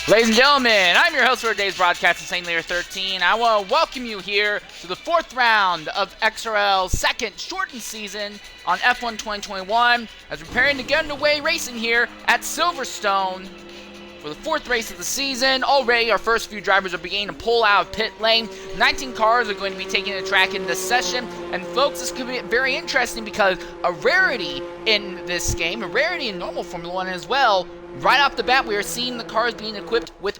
Ladies and gentlemen, I'm your host for today's broadcast of St. Lear 13. I want to welcome you here to the fourth round of XRL's second shortened season on F1 2021 as we're preparing to get underway racing here at Silverstone for the fourth race of the season. Already our first few drivers are beginning to pull out of pit lane. 19 cars are going to be taking the track in this session, and folks, this could be very interesting because a rarity in this game, a rarity in normal Formula 1 as well. Right off the bat, we are seeing the cars being equipped with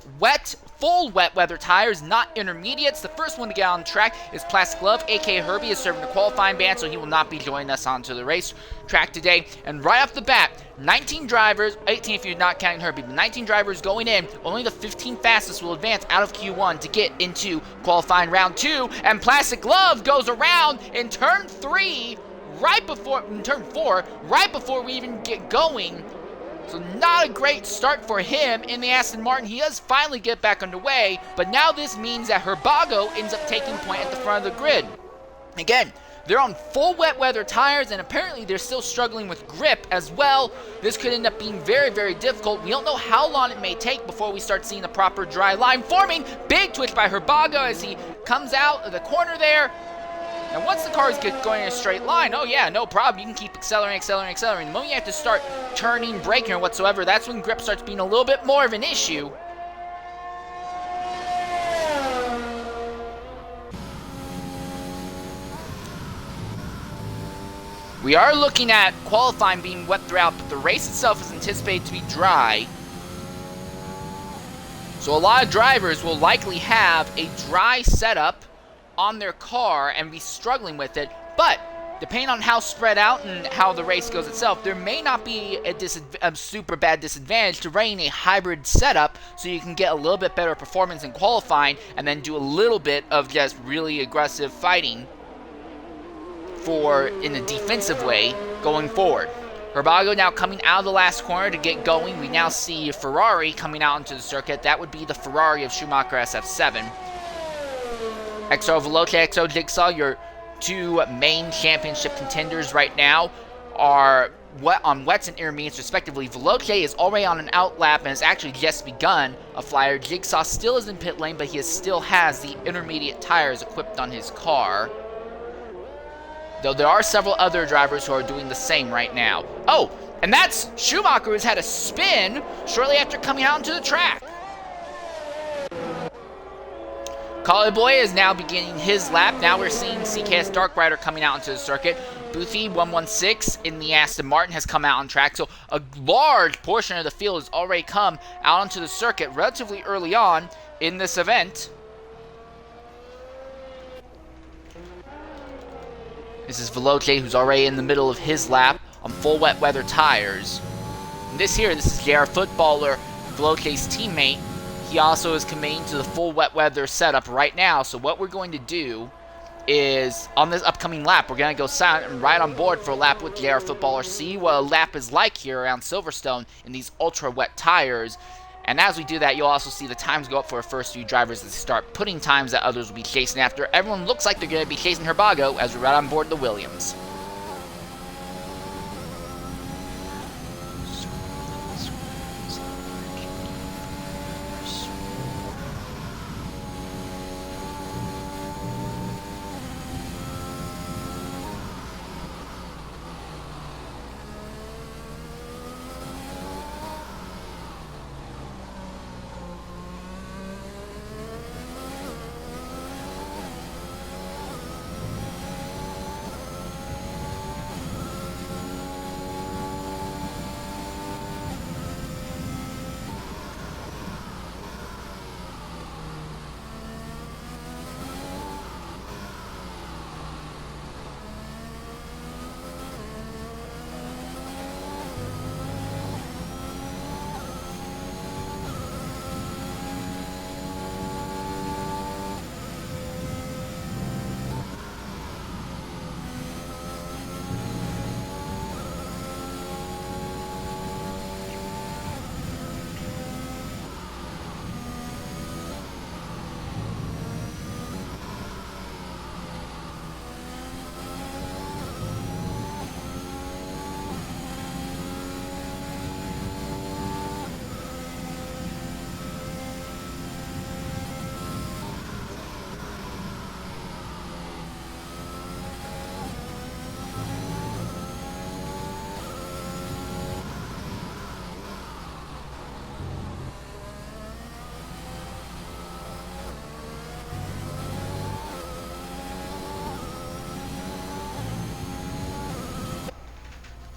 full wet weather tires, not intermediates. The first one to get on track is Plastic Glove, aka Herbie, is serving a qualifying ban, so he will not be joining us onto the race track today. And right off the bat, 19 drivers, 18 if you're not counting Herbie, but 19 drivers going in. Only the 15 fastest will advance out of Q1 to get into qualifying round 2. And Plastic Glove goes around in turn 3, turn 4, right before we even get going. So not a great start for him in the Aston Martin. He does finally get back underway, but now this means that Herbago ends up taking point at the front of the grid. Again, they're on full wet weather tires, and apparently they're still struggling with grip as well. This could end up being very, very difficult. We don't know how long it may take before we start seeing the proper dry line forming. Big twitch by Herbago as he comes out of the corner there. And once the cars get going in a straight line, oh yeah, no problem. You can keep accelerating. The moment you have to start turning, braking, or whatsoever, that's when grip starts being a little bit more of an issue. We are looking at qualifying being wet throughout, but the race itself is anticipated to be dry. So a lot of drivers will likely have a dry setup on their car and be struggling with it, but depending on how spread out and how the race goes itself, there may not be a super bad disadvantage to running a hybrid setup so you can get a little bit better performance in qualifying and then do a little bit of just really aggressive fighting in a defensive way going forward. Herbago now coming out of the last corner to get going. We now see Ferrari coming out into the circuit. That would be the Ferrari of Schumacher SF7. XO Veloce, XO Jigsaw, your two main championship contenders right now, are on wets and intermediates respectively. Veloce is already on an out lap and has actually just begun a flyer. Jigsaw still is in pit lane, but he still has the intermediate tires equipped on his car. Though there are several other drivers who are doing the same right now. Oh, and that's Schumacher, who's had a spin shortly after coming out into the track. Collie Boy is now beginning his lap. Now we're seeing CKS Dark Rider coming out into the circuit. Boothie 116 in the Aston Martin has come out on track. So a large portion of the field has already come out onto the circuit relatively early on in this event. This is Veloce, who's already in the middle of his lap on full wet weather tires. And this is JR Footballer, Veloce's teammate. He also is committing to the full wet weather setup right now. So what we're going to do is, on this upcoming lap, we're going to go silent and ride on board for a lap with JR Footballer, see what a lap is like here around Silverstone in these ultra wet tires. And as we do that, you'll also see the times go up for our first few drivers as they start putting times that others will be chasing after. Everyone looks like they're going to be chasing Herbago as we ride on board the Williams.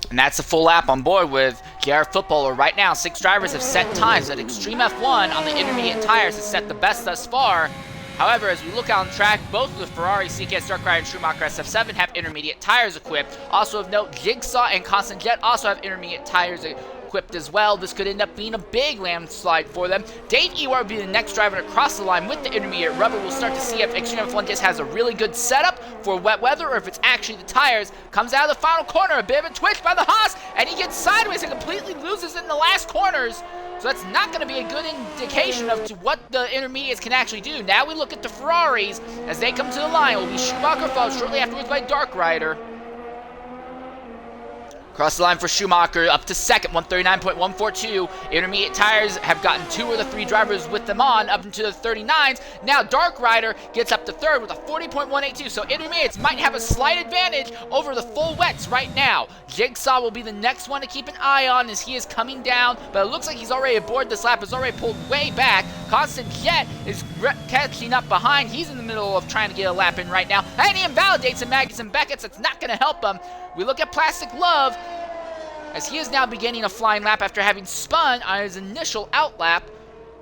And that's a full lap on board with JR Footballer. Right now, 6 drivers have set times at Extreme F1 on the intermediate tires has set the best thus far. However, as we look out on track, both the Ferrari, CKS Dark Rider, and Schumacher SF7 have intermediate tires equipped. Also of note, Jigsaw and Constant Jet also have intermediate tires equipped as well. This could end up being a big landslide for them. Dave Ewart will be the next driver to cross the line with the intermediate rubber. We'll start to see if Extreme F1 just has a really good setup for wet weather or if it's actually the tires. Comes out of the final corner, a bit of a twitch by the Haas, and he gets sideways and completely loses in the last corners. So that's not going to be a good indication of to what the intermediates can actually do. Now we look at the Ferraris as they come to the line. It will be Schumacher followed shortly afterwards by Dark Rider. Across the line for Schumacher, up to second, 139.142. Intermediate tires have gotten 2 of the 3 drivers with them on, up into the 39s. Now Dark Rider gets up to third with a 40.182, so intermediates might have a slight advantage over the full wets right now. Jigsaw will be the next one to keep an eye on as he is coming down, but it looks like he's already aboard this lap, has already pulled way back. Constant Jet is catching up behind. He's in the middle of trying to get a lap in right now, and he invalidates some Maggots and Beckett's. That's not going to help him. We look at Plastic Love, as he is now beginning a flying lap after having spun on his initial out lap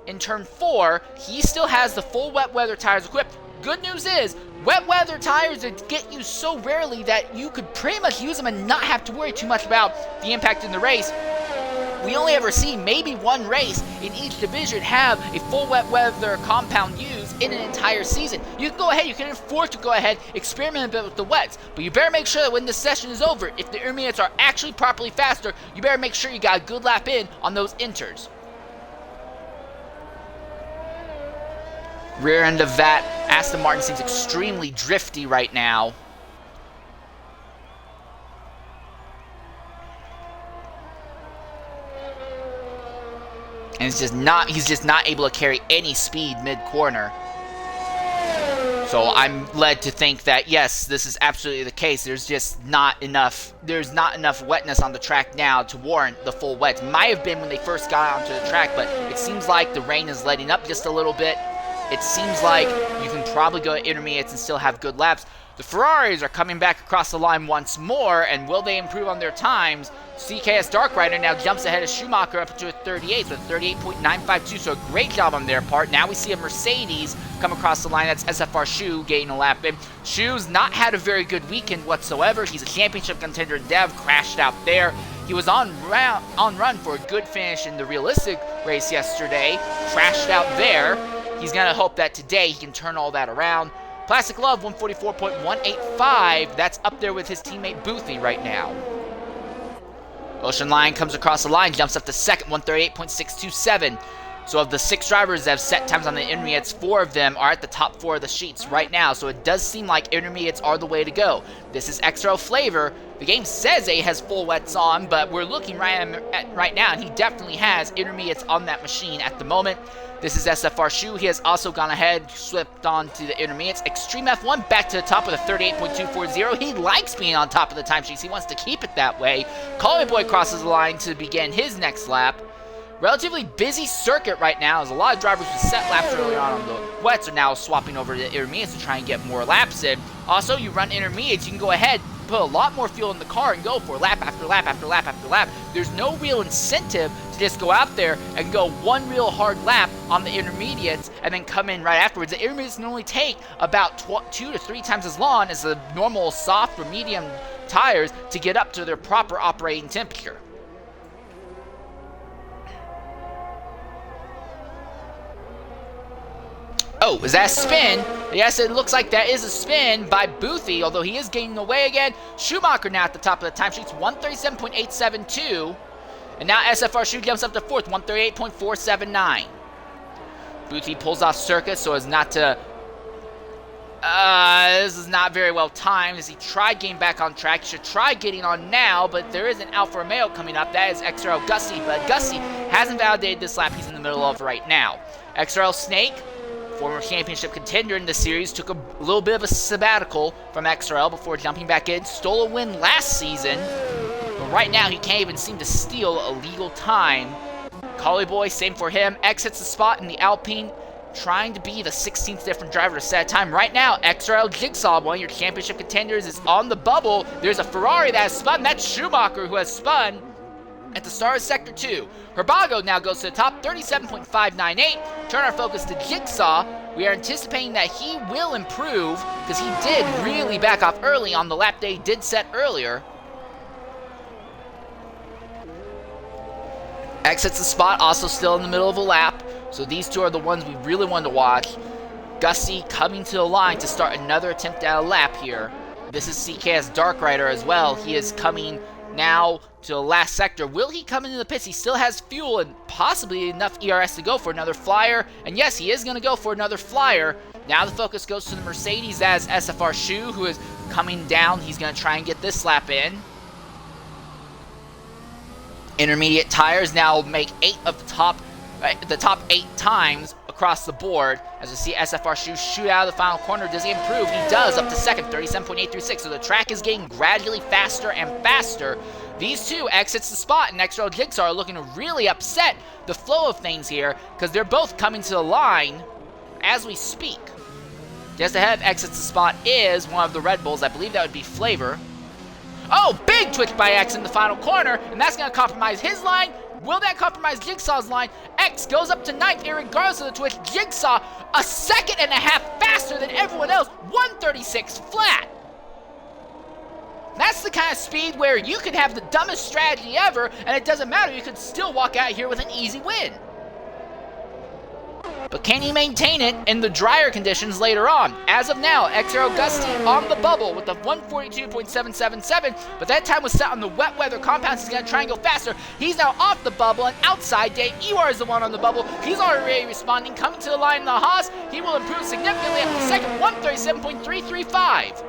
in turn 4. He still has the full wet weather tires equipped. Good news is, wet weather tires get used so rarely that you could pretty much use them and not have to worry too much about the impact in the race. We only ever see maybe one race in each division have a full wet weather compound used in an entire season. You can go ahead, you can afford to go ahead, experiment a bit with the wets, but you better make sure that when this session is over, if the intermediates are actually properly faster, you better make sure you got a good lap in on those inters. Rear end of that, Aston Martin seems extremely drifty right now. And he's just not able to carry any speed mid-corner. So I'm led to think that yes, this is absolutely the case. There's not enough wetness on the track now to warrant the full wet. Might have been when they first got onto the track, but it seems like the rain is letting up just a little bit. It seems like you can probably go at intermediates and still have good laps. The Ferraris are coming back across the line once more, and will they improve on their times? CKS Dark Rider now jumps ahead of Schumacher up to a 38 with 38.952, so a great job on their part. Now we see a Mercedes come across the line. That's SFR Shu getting a lap in. Shu's not had a very good weekend whatsoever. He's a championship contender in Dev, crashed out there. He was on run for a good finish in the realistic race yesterday, crashed out there. He's going to hope that today he can turn all that around. Plastic Love, 144.185. That's up there with his teammate Boothie right now. Ocean Lion comes across the line, jumps up to second, 138.627. So of the 6 drivers that have set times on the intermediates, 4 of them are at the top 4 of the sheets right now. So it does seem like intermediates are the way to go. This is XRL Flavor. The game says he has full wets on, but we're looking right now, and he definitely has intermediates on that machine at the moment. This is SFR Shu. He has also gone ahead, slipped on to the intermediates. Extreme F1 back to the top with a 38.240. He likes being on top of the timesheets. He wants to keep it that way. Call Me Boy crosses the line to begin his next lap. Relatively busy circuit right now, as a lot of drivers with set laps early on the wets are now swapping over to the intermediates to try and get more laps in. Also, you run intermediates, you can go ahead, put a lot more fuel in the car and go for lap after lap after lap after lap. There's no real incentive to just go out there and go one real hard lap on the intermediates and then come in right afterwards. The intermediates can only take about 2 to 3 times as long as the normal soft or medium tires to get up to their proper operating temperature. Oh, is that a spin? Yes, it looks like that is a spin by Boothie, although he is gaining away again. Schumacher now at the top of the timesheets, 137.872. And now SFR Shu jumps up to 4th, 138.479. Boothie pulls off circuit so as not to... this is not very well timed as he tried getting back on track. He should try getting on now, but there is an Alfa Romeo coming up. That is XRL Gusty, but Gusty hasn't validated this lap he's in the middle of right now. XRL Snake, former championship contender in the series, took a little bit of a sabbatical from XRL before jumping back in. Stole a win last season, but right now he can't even seem to steal a legal time. Collie Boy, same for him, exits the spot in the Alpine trying to be the 16th different driver to set a time. Right now, XRL Jigsaw, one of your championship contenders, is on the bubble. There's a Ferrari that has spun. That's Schumacher who has spun at the start of Sector 2. Herbago now goes to the top, 37.598. Turn our focus to Jigsaw. We are anticipating that he will improve because he did really back off early on the lap that he did set earlier. Exits the spot, also still in the middle of a lap. So these two are the ones we really wanted to watch. Gusty coming to the line to start another attempt at a lap here. This is CKS Dark Rider as well. He is coming now to the last sector. Will he come into the pits? He still has fuel and possibly enough ERS to go for another flyer. And yes, he is going to go for another flyer. Now the focus goes to the Mercedes as SFR Shu, who is coming down. He's going to try and get this lap in. Intermediate tires now make 8 of the top 8 times across the board. As we see SFR shoot out of the final corner. Does he improve? He does, up to second, 37.836. So the track is getting gradually faster and faster. These two exits the spot, and XRL Jigsaw are looking to really upset the flow of things here because they're both coming to the line as we speak. Just ahead of exits the spot is one of the Red Bulls. I believe that would be Flavor. Oh, big twitch by X in the final corner, and that's going to compromise his line. Will that compromise Jigsaw's line? X goes up to 9th, irregardless of the twitch. Jigsaw, a second and a half faster than everyone else, 136 flat. That's the kind of speed where you could have the dumbest strategy ever, and it doesn't matter, you could still walk out here with an easy win. But can he maintain it in the drier conditions later on? As of now, XRO Gusty on the bubble with a 142.777, but that time was set on the wet weather compounds. He's going to try and go faster. He's now off the bubble, and outside, Dave Ewar is the one on the bubble. He's already responding, coming to the line in the Haas. He will improve significantly up to second, 137.335.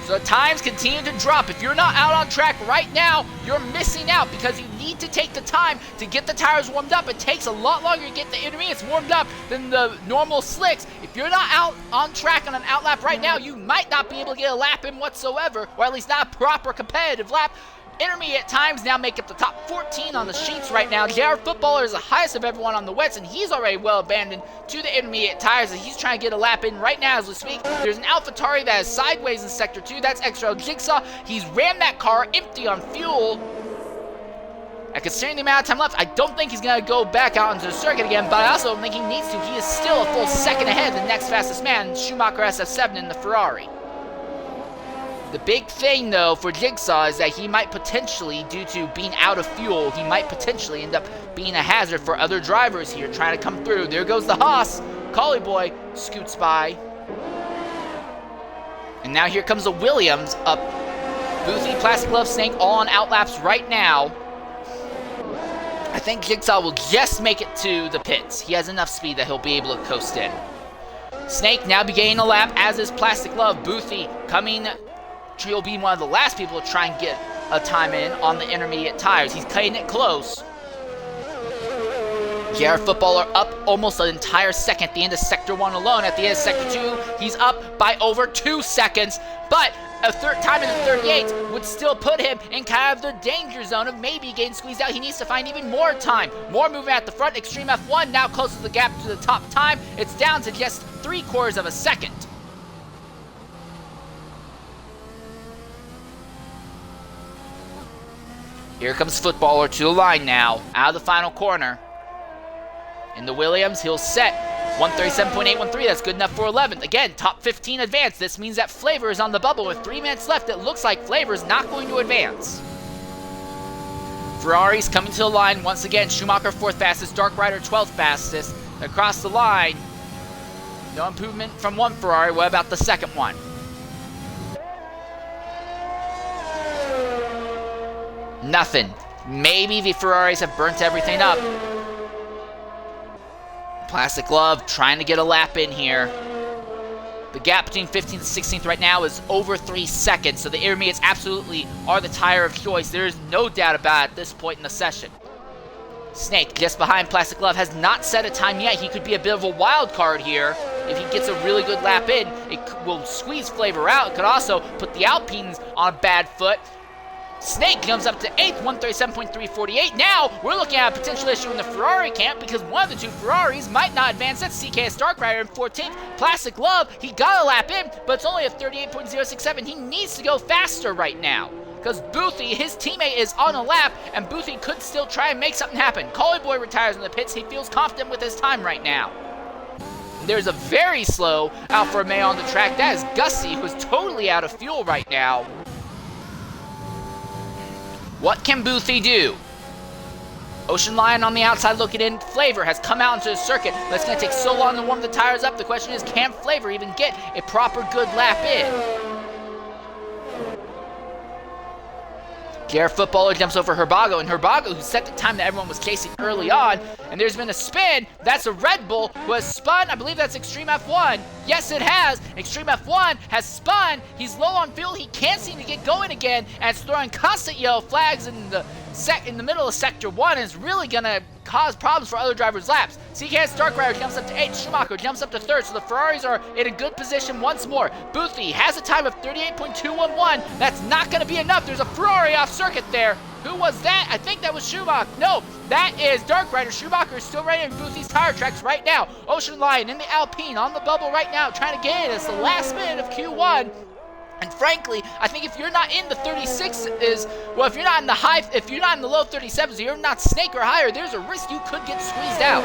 So times continue to drop. If you're not out on track right now, you're missing out because you need to take the time to get the tires warmed up. It takes a lot longer to get the intermediates warmed up than the normal slicks. If you're not out on track on an out lap right now, you might not be able to get a lap in whatsoever, or at least not a proper competitive lap. Intermediate times now make up the top 14 on the sheets right now. JR Footballer is the highest of everyone on the wets, and he's already well abandoned to the intermediate tires as he's trying to get a lap in right now as we speak. There's an AlphaTauri that is sideways in Sector 2. That's XRL Jigsaw. He's rammed that car empty on fuel. And considering the amount of time left, I don't think he's going to go back out into the circuit again, but I also don't think he needs to. He is still a full second ahead of the next fastest man, Schumacher SF7 in the Ferrari. The big thing, though, for Jigsaw is that he might potentially, due to being out of fuel, he might potentially end up being a hazard for other drivers here trying to come through. There goes the Haas. Collie Boy scoots by. And now here comes the Williams up. Boothie, Plastic Glove, Snake all on outlaps right now. I think Jigsaw will just make it to the pits. He has enough speed that he'll be able to coast in. Snake now beginning a lap, as is Plastic Glove. Boothie coming. He'll be one of the last people to try and get a time in on the intermediate tires. He's cutting it close. JR Footballer up almost an entire second at the end of Sector 1 alone. At the end of Sector 2, he's up by over 2 seconds. But a third time in the 38 would still put him in kind of the danger zone of maybe getting squeezed out. He needs to find even more time. More movement at the front. Extreme F1 now closes the gap to the top time. It's down to just 3/4 of a second. Here comes Footballer to the line now, out of the final corner. In the Williams, he'll set 137.813. That's good enough for 11th. Again, top 15 advance. This means that Flavor is on the bubble. With 3 minutes left, it looks like Flavor is not going to advance. Ferrari's coming to the line once again. Schumacher 4th fastest, Dark Rider 12th fastest. Across the line, no improvement from one Ferrari. What about the second one? Nothing. Maybe the Ferraris have burnt everything up. Plastic Glove trying to get a lap in here. The gap between 15th and 16th right now is over 3 seconds, so the intermediates absolutely are the tire of choice. There is no doubt about it at this point in the session. Snake, just behind Plastic Glove, has not set a time yet. He could be a bit of a wild card here. If he gets a really good lap in, it will squeeze Flavor out. It could also put the Alpines on a bad foot. Snake jumps up to 8th, 137.348. Now, we're looking at a potential issue in the Ferrari camp because one of the two Ferraris might not advance. That's CKS Dark Rider in 14th. Plastic Love, he got a lap in, but it's only a 38.067. He needs to go faster right now because Boothie, his teammate, is on a lap, and Boothie could still try and make something happen. Collie Boy retires in the pits. He feels confident with his time right now. There's a very slow Alfa Romeo on the track. That is Gusty, who's totally out of fuel right now. What can Boothie do? Ocean Lion on the outside looking in. Flavor has come out into the circuit, but it's going to take so long to warm the tires up. The question is, can Flavor even get a proper good lap in? Garrett Footballer jumps over Herbago, and Herbago, who set the time that everyone was chasing early on, and there's been a spin. That's a Red Bull who has spun. I believe that's Extreme F1. Yes, it has. Extreme F1 has spun. He's low on fuel. He can't seem to get going again, and it's throwing constant yellow flags in the middle of Sector 1, and it's really going to cause problems for other drivers' laps. CKS Dark Rider jumps up to 8th. Schumacher jumps up to 3rd, so the Ferraris are in a good position once more. Boothie has a time of 38.211. That's not going to be enough. There's a Ferrari off circuit there. Who was that? I think that was Schumacher. No, that is Dark Rider. Schumacher is still right in Boothie's tire tracks right now. Ocean Lion in the Alpine on the bubble right now, trying to get in. It's the last minute of Q1. And frankly, I think if you're not in the 36s, well, if you're not in the low 37s, you're not Snake or higher, there's a risk you could get squeezed out.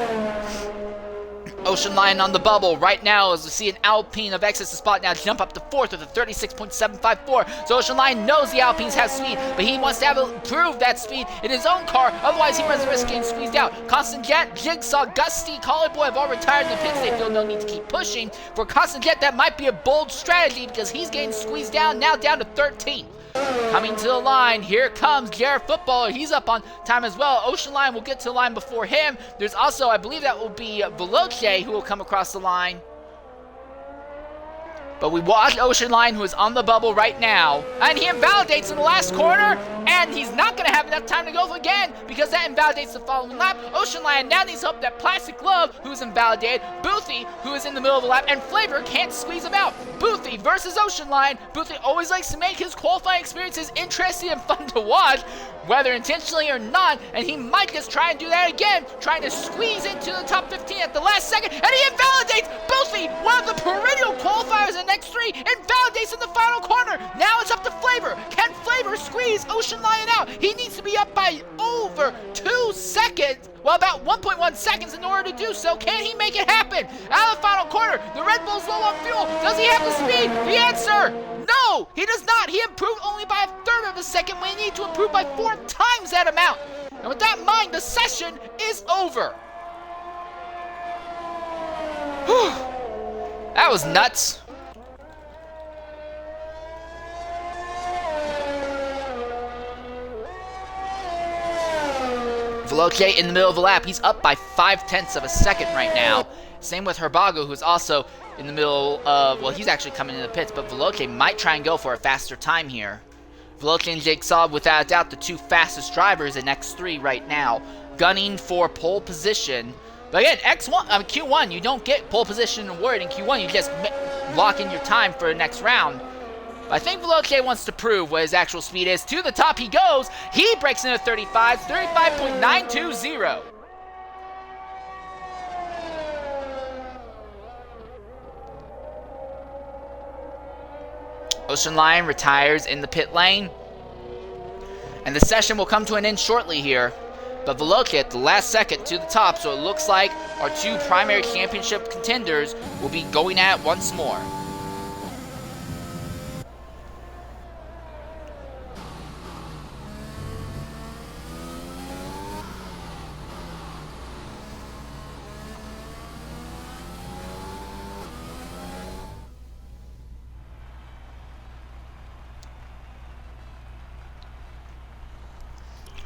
Ocean Lion on the bubble right now as we see an Alpine of Excess Spot now jump up to 4th with a 36.754. So Ocean Lion knows the Alpines have speed, but he wants to prove that speed in his own car, otherwise he runs the risk of getting squeezed out. Constant Jet, Jigsaw, Gusty, Collie Boy have all retired in the pits. They feel no need to keep pushing. For Constant Jet, that might be a bold strategy because he's getting squeezed down, now down to 13th. Coming to the line, here comes Garrett Footballer. He's up on time as well. Ocean Lion will get to the line before him. There's also, I believe that will be Veloce who will come across the line. But we watch Ocean Lion, who is on the bubble right now, and he invalidates in the last corner, and he's not going to have enough time to go again because that invalidates the following lap. Ocean Lion now needs help. That Plastic Glove, who's invalidated, Boothie, who is in the middle of the lap, and Flavor can't squeeze him out. Boothie versus Ocean Lion. Boothie always likes to make his qualifying experiences interesting and fun to watch, whether intentionally or not, and he might just try and do that again, trying to squeeze into the top 15 at the last second, and he invalidates Boothie, one of the perennial qualifiers in X3, invalidates in the final corner. Now it's up to Flavor. Can Flavor squeeze Ocean Lion out? He needs to be up by over 2 seconds. Well, about 1.1 seconds in order to do so. Can he make it happen? Out of the final corner, the Red Bull's low on fuel. Does he have the speed? The answer, no, he does not. He improved only by 1/3 of a second when he needed to improve by 4 times that amount. And with that in mind, the session is over. Whew. That was nuts. Veloce in the middle of the lap. He's up by 0.5 of a second right now. Same with Herbago, who's also in the middle of, well, he's actually coming into the pits, but Veloce might try and go for a faster time here. Veloce and Jigsaw, without a doubt, the two fastest drivers in X3 right now, gunning for pole position. But again, Q1, you don't get pole position award in Q1. You just lock in your time for the next round. I think Veloce wants to prove what his actual speed is. To the top he goes. He breaks into 35.920. Ocean Lion retires in the pit lane. And the session will come to an end shortly here. But Veloce at the last second to the top, so it looks like our two primary championship contenders will be going at it once more.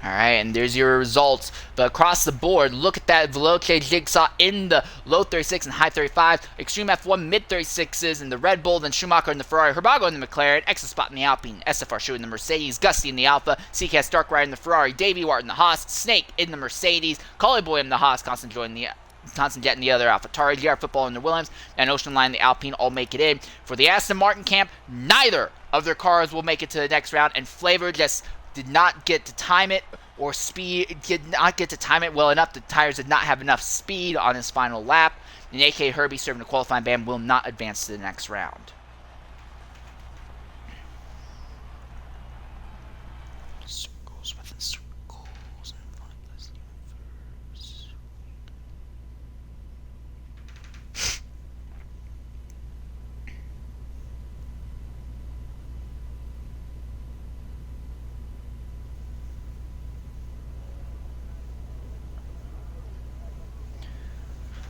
Alright, and there's your results. But across the board, look at that Veloce Jigsaw in the low 36 and high 35. Extreme F1 mid 36s in the Red Bull, then Schumacher in the Ferrari, Herbago in the McLaren, Extra Spot in the Alpine, SFR Shoe in the Mercedes, Gusty in the Alpha, CKS Dark Rider in the Ferrari, Davey Wart in the Haas, Snake in the Mercedes, Collie Boy in the Haas, Constant Jet in the AlphaTauri, Garrett Football in the Williams, and Ocean Lion in the Alpine all make it in. For the Aston Martin camp, neither of their cars will make it to the next round, and Flavor just did not get to time it well enough. The tires did not have enough speed on his final lap. And A.K. Herbie, serving a qualifying ban, will not advance to the next round. Circles within circles and finalize the universe.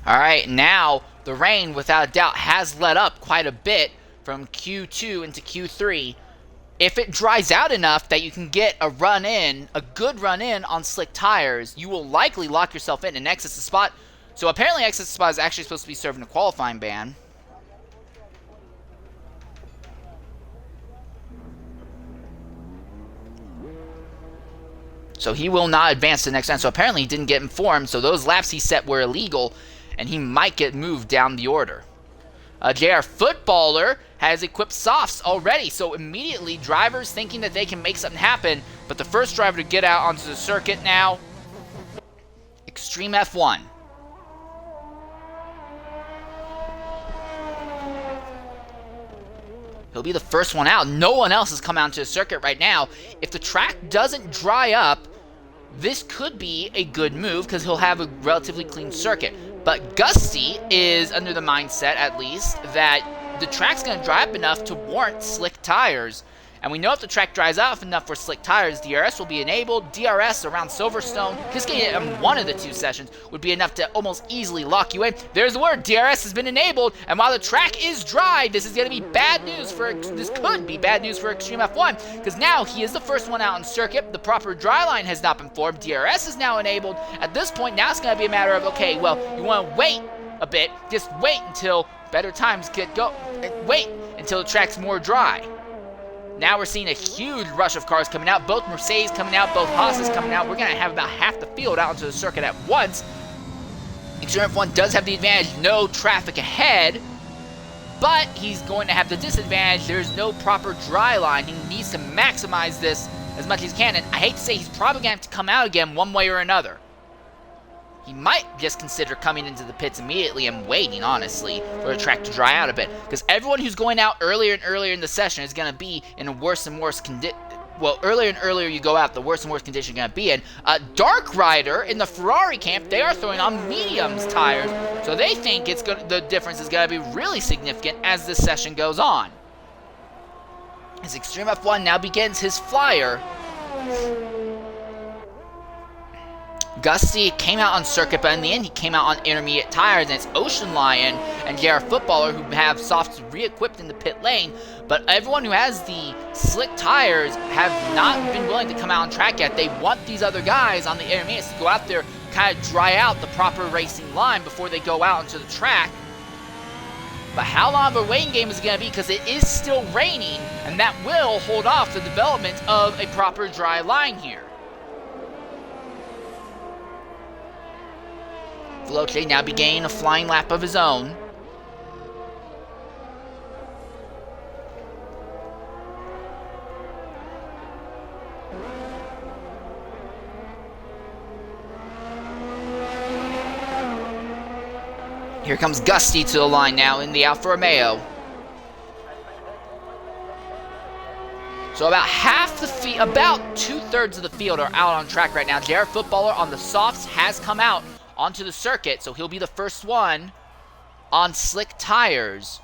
Alright, now the rain, without a doubt, has let up quite a bit from Q2 into Q3. If it dries out enough that you can get a good run in on slick tires, you will likely lock yourself in and exit the spot. So apparently exit the spot is actually supposed to be serving a qualifying ban. So he will not advance to the next round. So apparently he didn't get informed, so those laps he set were illegal, and he might get moved down the order. JR Footballer has equipped softs already, so immediately drivers thinking that they can make something happen, but the first driver to get out onto the circuit now, Extreme F1. He'll be the first one out. No one else has come out to the circuit right now. If the track doesn't dry up, this could be a good move because he'll have a relatively clean circuit. But Gusty is under the mindset, at least, that the track's going to dry up enough to warrant slick tires. And we know if the track dries out enough for slick tires, DRS will be enabled. DRS around Silverstone, just getting it in one of the two sessions, would be enough to almost easily lock you in. There's the word, DRS has been enabled, and while the track is dry, this is going to be bad news this could be bad news for Extreme F1, because now he is the first one out on circuit. The proper dry line has not been formed. DRS is now enabled. At this point, now it's going to be a matter of, okay, well, you want to wait a bit, just wait until better times wait until the track's more dry. Now we're seeing a huge rush of cars coming out. Both Mercedes coming out, both Haas's coming out. We're going to have about half the field out onto the circuit at once. Extreme F1 does have the advantage, no traffic ahead, but he's going to have the disadvantage. There's no proper dry line. He needs to maximize this as much as he can, and I hate to say he's probably going to have to come out again one way or another. He might just consider coming into the pits immediately and waiting, honestly, for the track to dry out a bit. Because everyone who's going out earlier and earlier in the session is going to be in a worse and worse condition. Well, earlier and earlier you go out, the worse and worse condition you're going to be in. Dark Rider in the Ferrari camp, they are throwing on mediums tires. So they think the difference is going to be really significant as this session goes on. As Extreme F1 now begins his flyer. Gusty came out on circuit, but in the end he came out on intermediate tires, and it's Ocean Lion and JR Footballer who have softs re-equipped in the pit lane, but everyone who has the slick tires have not been willing to come out on track yet. They want these other guys on the intermediates to go out there, kind of dry out the proper racing line before they go out onto the track. But how long of a waiting game is it going to be, because it is still raining, and that will hold off the development of a proper dry line here. Veloce now beginning a flying lap of his own. Here comes Gusty to the line now in the Alfa Romeo. So about about 2/3 of the field are out on track right now. JR Footballer on the softs has come out onto the circuit, so he'll be the first one on slick tires.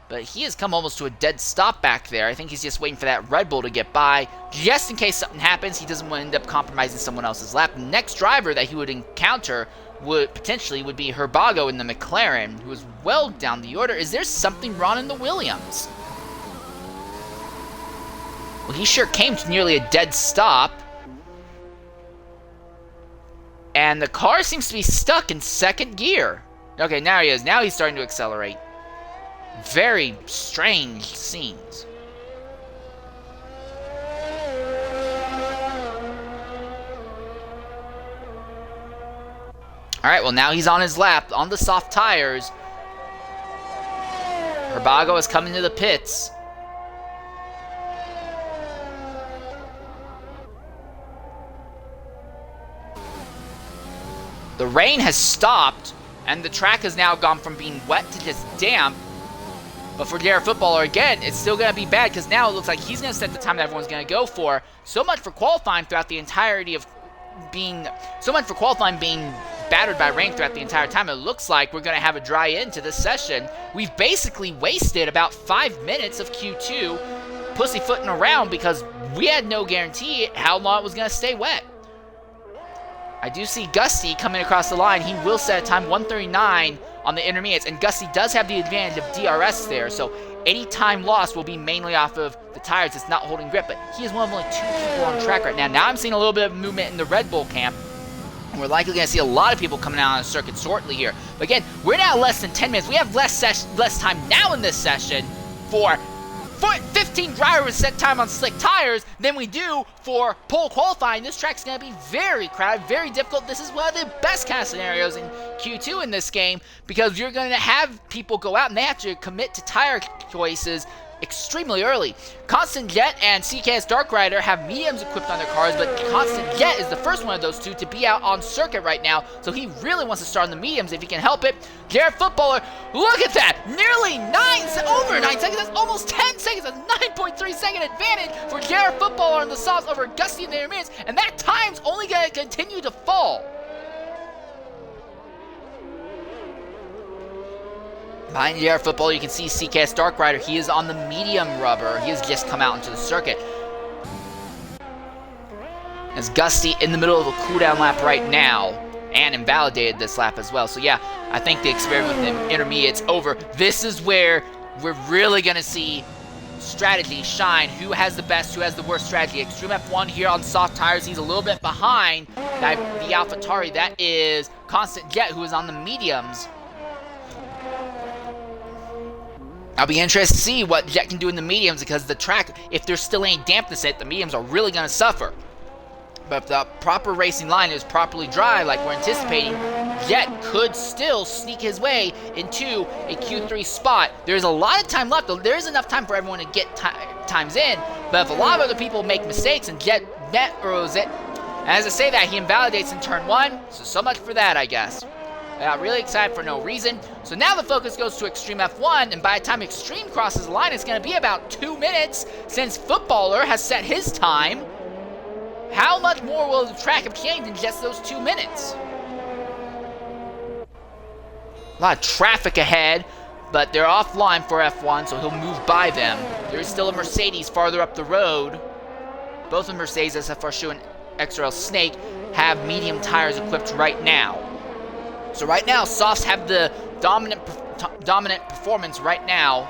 But he has come almost to a dead stop back there. I think he's just waiting for that Red Bull to get by, just in case something happens. He doesn't want to end up compromising someone else's lap. The next driver that he would encounter would be Herbago in the McLaren, who is well down the order. Is there something wrong in the Williams? Well, he sure came to nearly a dead stop. And the car seems to be stuck in second gear. Okay, now he is. Now he's starting to accelerate. Very strange scenes. Alright, well now he's on his lap, on the soft tires. Herbago is coming to the pits. The rain has stopped, and the track has now gone from being wet to just damp. But for Jared Footballer, again, it's still going to be bad because now it looks like he's going to set the time that everyone's going to go for. So much for qualifying throughout the entirety of being... So much for qualifying being battered by rain throughout the entire time. It looks like we're going to have a dry end to this session. We've basically wasted about 5 minutes of Q2 pussyfooting around because we had no guarantee how long it was going to stay wet. I do see Gusty coming across the line. He will set a time 1:39 on the intermediates, and Gusty does have the advantage of DRS there, so any time lost will be mainly off of the tires. It's not holding grip, but he is one of only 2 people on track right now. Now I'm seeing a little bit of movement in the Red Bull camp, and we're likely going to see a lot of people coming out on the circuit shortly here. But again, we're now less than 10 minutes. We have less time now in this session for 15 drivers set time on slick tires than we do for pole qualifying. This track's going to be very crowded, very difficult. This is one of the best kind of scenarios in Q2 in this game because you're going to have people go out and they have to commit to tire choices extremely early. Constant Jet and CKS Dark Rider have mediums equipped on their cars, but Constant Jet is the first one of those two to be out on circuit right now, so he really wants to start on the mediums if he can help it. Jared Footballer, look at that! Nearly over 9 seconds, that's almost 10 seconds, that's 9.3 second advantage for Jared Footballer on the softs over Gusty in the intermediates, and that time's only going to continue to fall. Behind Jared Footballer, you can see CKS Dark Rider. He is on the medium rubber. He has just come out into the circuit. As Gusty in the middle of a cooldown lap right now, and invalidated this lap as well. So yeah, I think the experiment with the intermediate's over. This is where we're really going to see strategy shine. Who has the best, who has the worst strategy? Extreme F1 here on soft tires. He's a little bit behind the AlphaTauri. That is Constant Jet, who is on the mediums. I'll be interested to see what Jet can do in the mediums because the track, if there's still any dampness in it, the mediums are really going to suffer. But if the proper racing line is properly dry, like we're anticipating, Jet could still sneak his way into a Q3 spot. There's a lot of time left, though. There is enough time for everyone to get times in, but if a lot of other people make mistakes and Jet narrows it, and as I say that, he invalidates in turn 1, so much for that, I guess. I got really excited for no reason. So now the focus goes to Extreme F1, and by the time Extreme crosses the line, it's going to be about 2 minutes since Footballer has set his time. How much more will the track have changed in just those 2 minutes? A lot of traffic ahead, but they're offline for F1, so he'll move by them. There is still a Mercedes farther up the road. Both the Mercedes, SFR and XRL Snake, have medium tires equipped right now. So right now, softs have the dominant performance right now.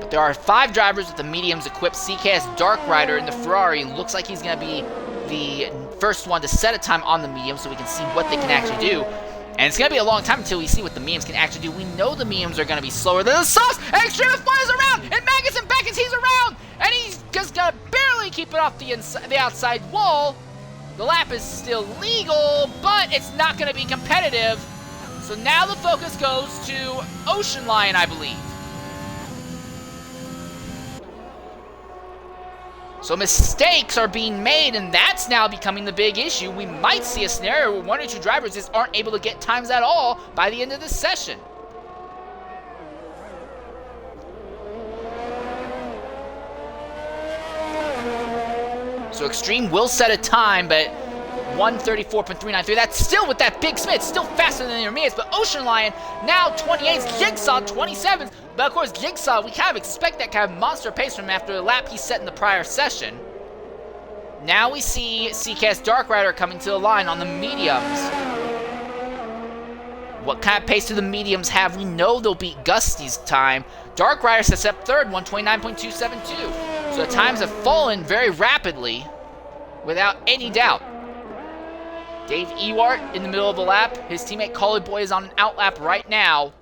But there are 5 drivers with the mediums equipped. CKS Dark Rider in the Ferrari looks like he's going to be the first one to set a time on the medium so we can see what they can actually do. And it's going to be a long time until we see what the mediums can actually do. We know the mediums are going to be slower than the softs. Extreme F1 is around, and Magnussen Beckett, he's around, and he's just going to barely keep it off the outside wall. The lap is still legal, but it's not going to be competitive. So now the focus goes to Ocean Lion, I believe. So mistakes are being made, and that's now becoming the big issue. We might see a scenario where 1 or 2 drivers just aren't able to get times at all by the end of this session. So Extreme will set a time, but 1:34.393. That's still with that big spin. It's still faster than the intermediates, but Ocean Lion now 28th, Jigsaw 27th. But of course, Jigsaw, we kind of expect that kind of monster pace from him after the lap he set in the prior session. Now we see CKS Dark Rider coming to the line on the mediums. What kind of pace do the mediums have? We know they'll beat Gusty's time. Dark Rider sets up third, 1:29.272. So the times have fallen very rapidly, without any doubt. Dave Ewart in the middle of the lap. His teammate Collie Boy is on an out lap right now.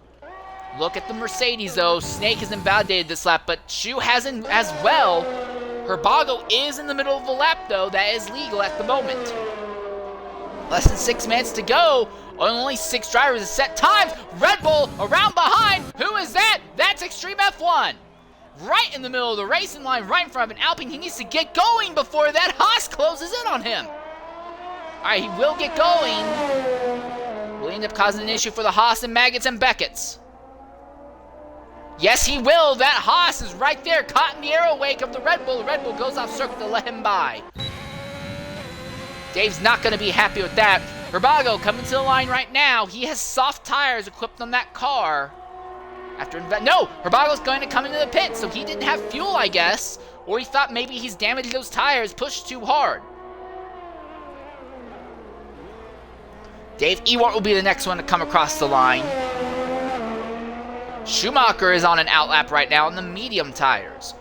Look at the Mercedes, though. Snake has invalidated this lap, but Shu hasn't as well. Herbago is in the middle of the lap, though. That is legal at the moment. Less than 6 minutes to go. Only 6 drivers have set times. Red Bull around behind. Who is that? That's Extreme F1. Right in the middle of the racing line, right in front of an Alpine. He needs to get going before that Haas closes in on him. Alright, he will get going. Will he end up causing an issue for the Haas and Maggots and Beckett's? Yes, he will. That Haas is right there, caught in the arrow wake of the Red Bull. The Red Bull goes off circuit to let him by. Dave's not going to be happy with that. Herbago coming to the line right now. He has soft tires equipped on that car. No, Herbago's going to come into the pit, so he didn't have fuel, I guess. Or he thought maybe he's damaged those tires, pushed too hard. Dave Ewart will be the next one to come across the line. Schumacher is on an outlap right now on the medium tires.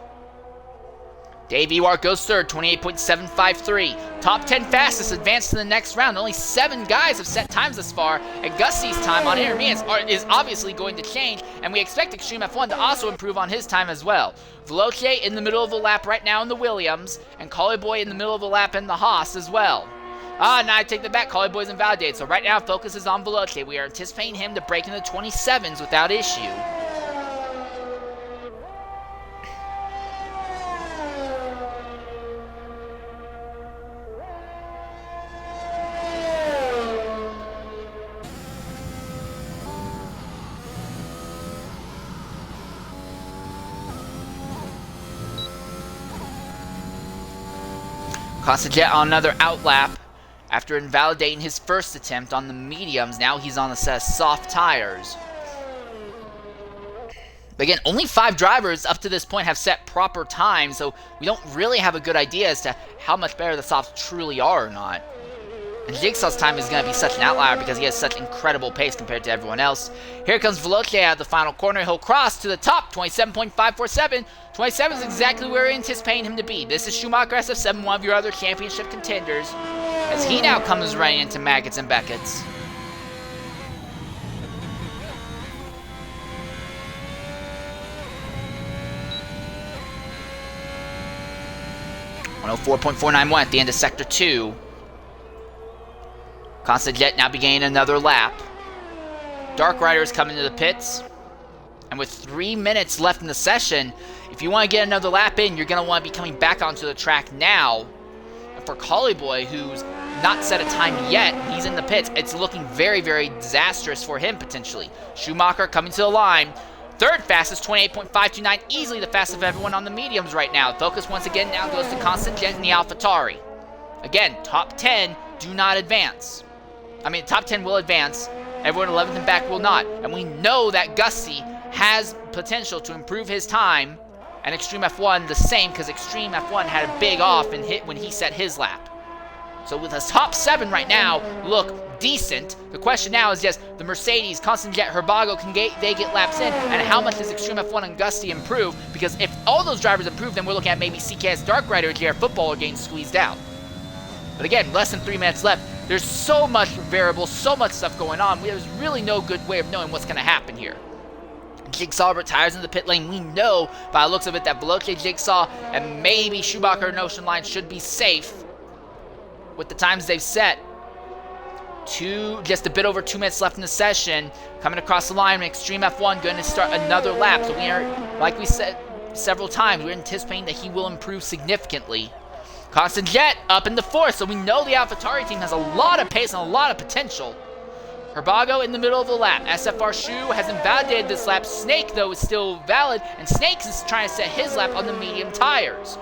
Dave Ewart goes third, 28.753. Top 10 fastest advance to the next round. Only 7 guys have set times this far, and Gusty's time on intermediates is obviously going to change, and we expect Extreme F1 to also improve on his time as well. Veloce in the middle of the lap right now in the Williams, and Collie Boy in the middle of the lap in the Haas as well. Now I take that back. Collie Boy's invalidated, so right now focus is on Veloce. We are anticipating him to break into 27s without issue. Costajet on another outlap after invalidating his first attempt on the mediums. Now he's on a set of soft tires. But again, only 5 drivers up to this point have set proper times, so we don't really have a good idea as to how much better the softs truly are or not. And Jigsaw's time is going to be such an outlier because he has such incredible pace compared to everyone else. Here comes Veloce out of the final corner. He'll cross to the top, 27.547. 27 is exactly where we're anticipating him to be. This is Schumacher SF7, one of your other championship contenders, as he now comes running into Maggots and Beckett's. .104.491 at the end of Sector 2. Constant Jet now beginning another lap. Dark Rider is coming to the pits. And with 3 minutes left in the session, if you want to get another lap in, you're going to want to be coming back onto the track now. And for Collie Boy, who's not set a time yet, he's in the pits. It's looking very, very disastrous for him, potentially. Schumacher coming to the line. Third fastest, 28.529, easily the fastest of everyone on the mediums right now. Focus once again now goes to Constant Jet and the AlphaTauri. Again, top 10 do not advance. Top 10 will advance. Everyone 11th and back will not. And we know that Gusty has potential to improve his time. And Extreme F1 the same, because Extreme F1 had a big off and hit when he set his lap. So with his top 7 right now look decent. The question now is just the Mercedes, Constant Jet, Herbago, they get laps in? And how much does Extreme F1 and Gusty improve? Because if all those drivers improve, then we're looking at maybe CKS Dark Rider and JR Footballer getting squeezed out. But again, less than 3 minutes left. There's so much variable, so much stuff going on. There's really no good way of knowing what's going to happen here. Jigsaw retires in the pit lane. We know by the looks of it that Veloce, Jigsaw, and maybe Schumacher and Ocean Line should be safe with the times they've set. Just a bit over 2 minutes left in the session. Coming across the line, Extreme F1 going to start another lap. So we are, like we said several times, we're anticipating that he will improve significantly. Constant Jet up in the 4th, so we know the AlphaTauri team has a lot of pace and a lot of potential. Herbago in the middle of the lap. SFR Shu has invalidated this lap. Snake, though, is still valid, and Snake is trying to set his lap on the medium tires.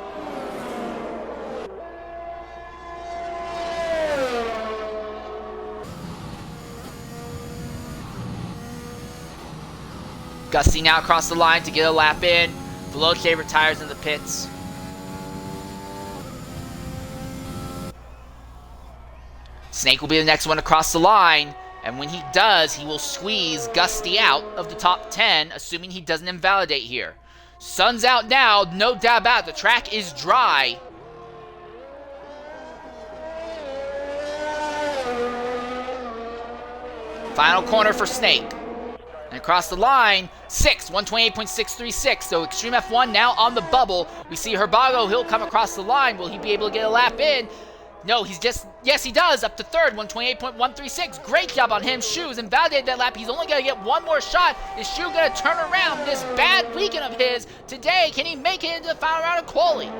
Gusty now across the line to get a lap in. Veloce retires in the pits. Snake will be the next one across the line, and when he does, he will squeeze Gusty out of the top 10, assuming he doesn't invalidate here. Sun's out now, no doubt about it. The track is dry. Final corner for Snake. And across the line, 128.636. So Extreme F1 now on the bubble. We see Herbago, he'll come across the line. Will he be able to get a lap in? No, yes he does, up to third, 128.136. Great job on him. Shu's invalidated that lap. He's only going to get one more shot. Is Shu going to turn around this bad weekend of his today? Can he make it into the final round of quali?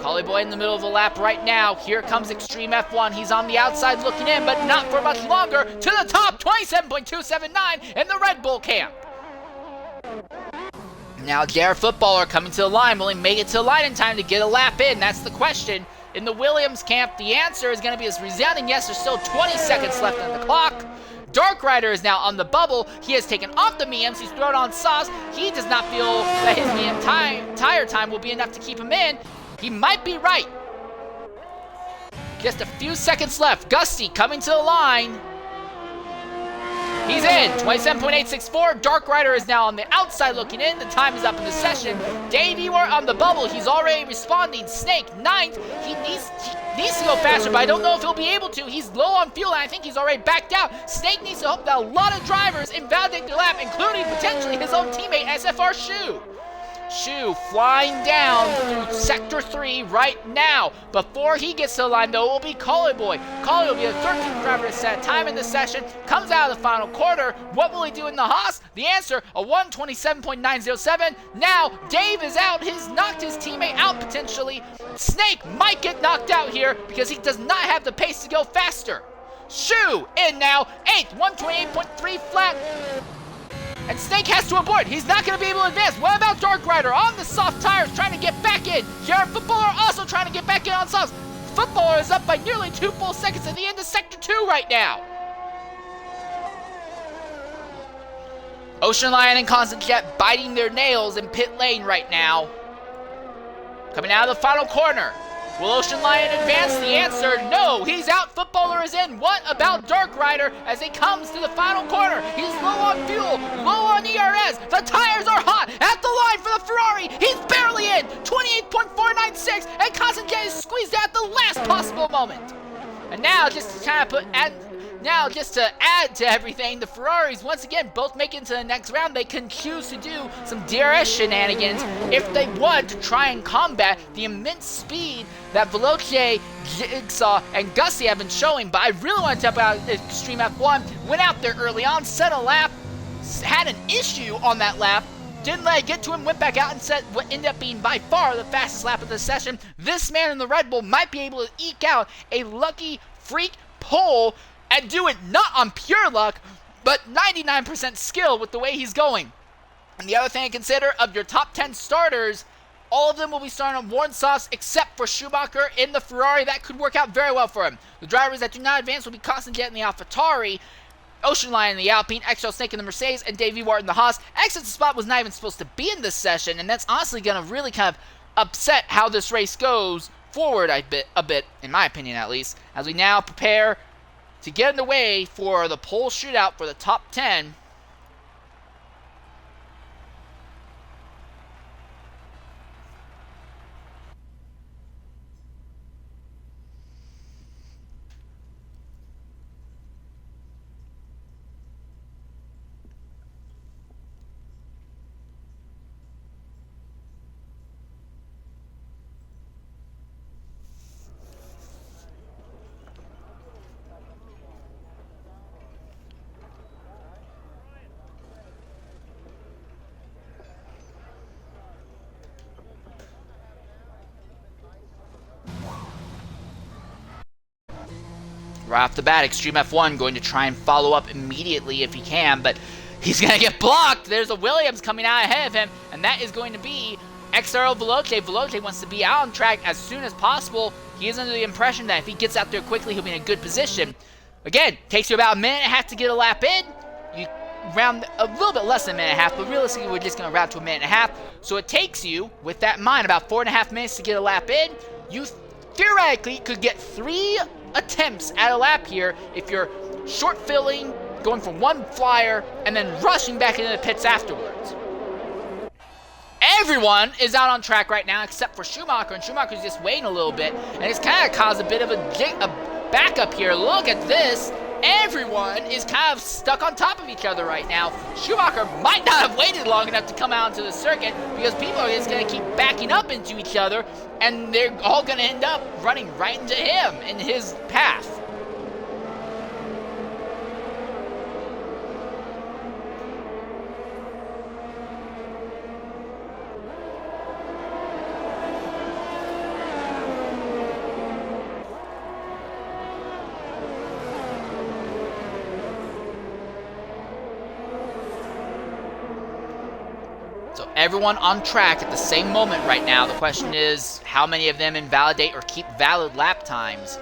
Collie Boy in the middle of the lap right now. Here comes Extreme F1. He's on the outside looking in, but not for much longer. To the top, 27.279 in the Red Bull camp. Now, Dare Footballer coming to the line. Will he make it to the line in time to get a lap in? That's the question. In the Williams camp, the answer is going to be a resounding yes. There's still 20 seconds left on the clock. Dark Rider is now on the bubble. He has taken off the mediums. He's thrown on sauce. He does not feel that his medium tire time will be enough to keep him in. He might be right. Just a few seconds left. Gusty coming to the line. He's in. 27.864. Dark Rider is now on the outside looking in. The time is up in the session. Dave Ewart on the bubble. He's already responding. Snake, 9th. He needs to go faster, but I don't know if he'll be able to. He's low on fuel, and I think he's already backed out. Snake needs to hope that a lot of drivers invalidate the lap, including potentially his own teammate, SFR Shu. Shu flying down through Sector 3 right now. Before he gets to the line, though, it will be Collie Boy. Collie will be the 13th driver to set time in the session. Comes out of the final quarter. What will he do in the Haas? The answer, a 1:27.907. Now, Dave is out. He's knocked his teammate out potentially. Snake might get knocked out here because he does not have the pace to go faster. Shu in now, 8th, 128.3 flat. And Snake has to abort. He's not going to be able to advance. What about Dark Rider on the soft tires trying to get back in? Jared Footballer also trying to get back in on softs. Footballer is up by nearly 2 full seconds at the end of Sector 2 right now. Ocean Lion and Constant Jet biting their nails in pit lane right now. Coming out of the final corner. Will Ocean Lion advance? The answer, no. He's out. Footballer is in. What about Dark Rider as he comes to the final corner? He's low on fuel, low on ERS. The tires are hot. At the line for the Ferrari. He's barely in. 28.496. And Constant Jet is squeezed out at the last possible moment. And now, just to kind of add to everything, the Ferraris, once again, both make it to the next round. They can choose to do some DRS shenanigans if they want to try and combat the immense speed that Veloce, Jigsaw, and Gussie have been showing. But I really want to talk about Extreme F1. Went out there early on, set a lap, had an issue on that lap, didn't let it get to him, went back out and set what ended up being by far the fastest lap of the session. This man in the Red Bull might be able to eke out a lucky freak pole and do it not on pure luck, but 99% skill with the way he's going. And the other thing to consider, of your top 10 starters, all of them will be starting on worn softs except for Schumacher in the Ferrari. That could work out very well for him. The drivers that do not advance will be Constant Jet in the AlphaTauri, Ocean Lion in the Alpine, XL Snake in the Mercedes, and Dave Ewart in the Haas. Exit spot was not even supposed to be in this session, and that's honestly going to really kind of upset how this race goes forward a bit, in my opinion at least, as we now prepare to get in the way for the pole shootout for the top 10. Right off the bat, Extreme F1 going to try and follow up immediately if he can, but he's going to get blocked. There's a Williams coming out ahead of him, and that is going to be XRL Veloce. Veloce wants to be out on track as soon as possible. He is under the impression that if he gets out there quickly, he'll be in a good position. Again, takes you about a minute and a half to get a lap in. You round a little bit less than a minute and a half, but realistically, we're just going to round to a minute and a half. So it takes you, with that in mind, about 4.5 minutes to get a lap in. You theoretically could get 3 attempts at a lap here if you're short filling, going for one flyer, and then rushing back into the pits afterwards. Everyone is out on track right now except for Schumacher, and Schumacher's just waiting a little bit, and it's kind of caused a bit of a backup here. Look at this. Everyone is kind of stuck on top of each other right now. Schumacher might not have waited long enough to come out into the circuit because people are just going to keep backing up into each other, and they're all going to end up running right into him in his path. everyone on track at the same moment right now. The question is, how many of them invalidate or keep valid lap times?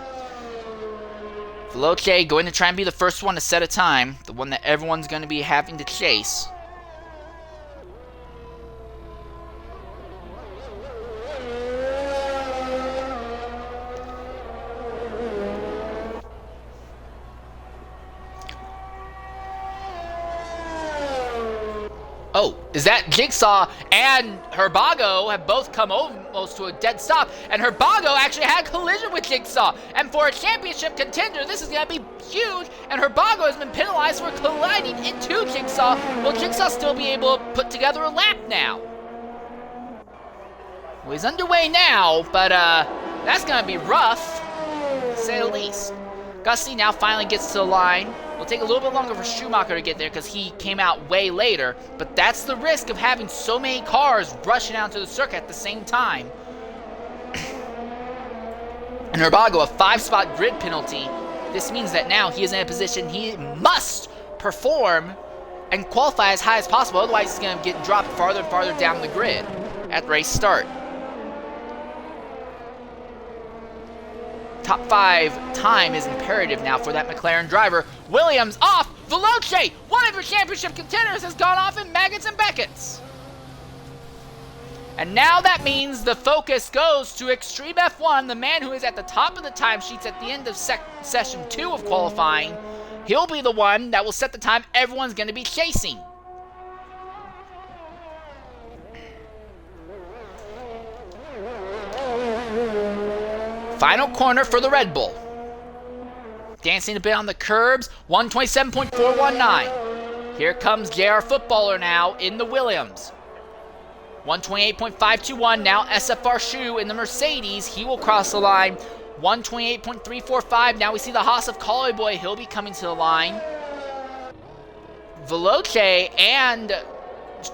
Veloce going to try and be the first one to set a time, the one that everyone's going to be having to chase. Oh, is that Jigsaw and Herbago have both come almost to a dead stop, and Herbago actually had a collision with Jigsaw, and for a championship contender, this is going to be huge, and Herbago has been penalized for colliding into Jigsaw. Will Jigsaw still be able to put together a lap now? Well, he's underway now, but that's going to be rough, to say the least. Gusty now finally gets to the line. It'll take a little bit longer for Schumacher to get there because he came out way later, but that's the risk of having so many cars rushing out to the circuit at the same time. And Herbago, a 5-spot grid penalty. This means that now he is in a position he must perform and qualify as high as possible, otherwise he's going to get dropped farther and farther down the grid at race start. Top 5 time is imperative now for that McLaren driver. Williams off. Veloce, one of your championship contenders, has gone off in Maggots and Beckett's. And now that means the focus goes to Extreme F1, the man who is at the top of the timesheets at the end of session 2 of qualifying. He'll be the one that will set the time everyone's going to be chasing. Final corner for the Red Bull. Dancing a bit on the curbs, 127.419. Here comes JR Footballer now in the Williams. 128.521, now SFR Shoe in the Mercedes. He will cross the line. 128.345, now we see the Haas of Collie Boy. He'll be coming to the line. Veloce and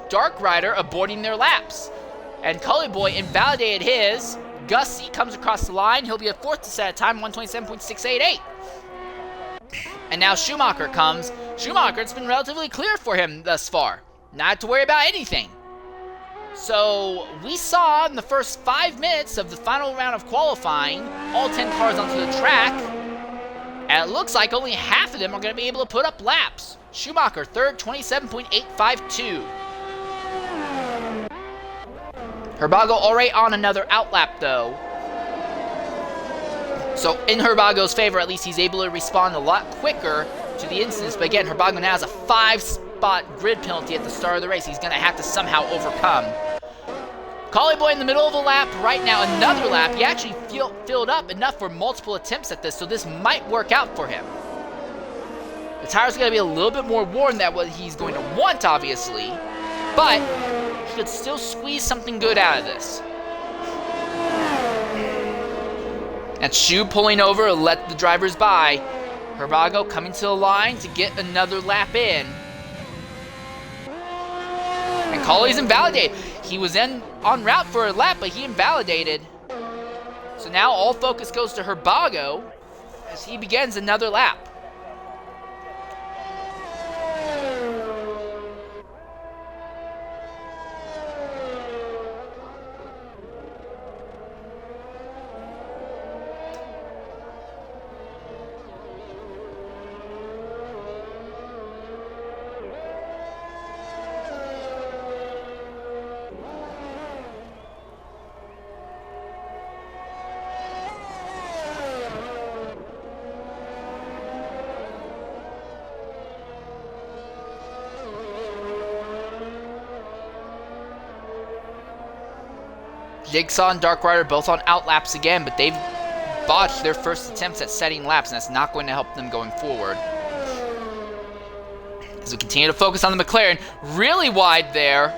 Dark Rider aborting their laps. And Collie Boy invalidated his. Gussie comes across the line. He'll be a fourth to set a time, 127.688. And now Schumacher comes. Schumacher, it's been relatively clear for him thus far. Not to worry about anything. So we saw in the first 5 minutes of the final round of qualifying, all 10 cars onto the track. And it looks like only half of them are going to be able to put up laps. Schumacher, third, 27.852. Herbago already on another outlap, though. So in Herbago's favor, at least he's able to respond a lot quicker to the incidents. But again, Herbago now has a 5-spot grid penalty at the start of the race. He's going to have to somehow overcome. Collie Boy in the middle of a lap right now, another lap. He actually filled up enough for multiple attempts at this, so this might work out for him. The tire's going to be a little bit more worn than what he's going to want, obviously. But he could still squeeze something good out of this. And Shu pulling over to let the drivers by. Herbago coming to the line to get another lap in. And Colley's invalidated. He was en route for a lap, but he invalidated. So now all focus goes to Herbago as he begins another lap. Jigsaw and Dark Rider both on outlaps again, but they've botched their first attempts at setting laps, and that's not going to help them going forward. As we continue to focus on the McLaren, really wide there.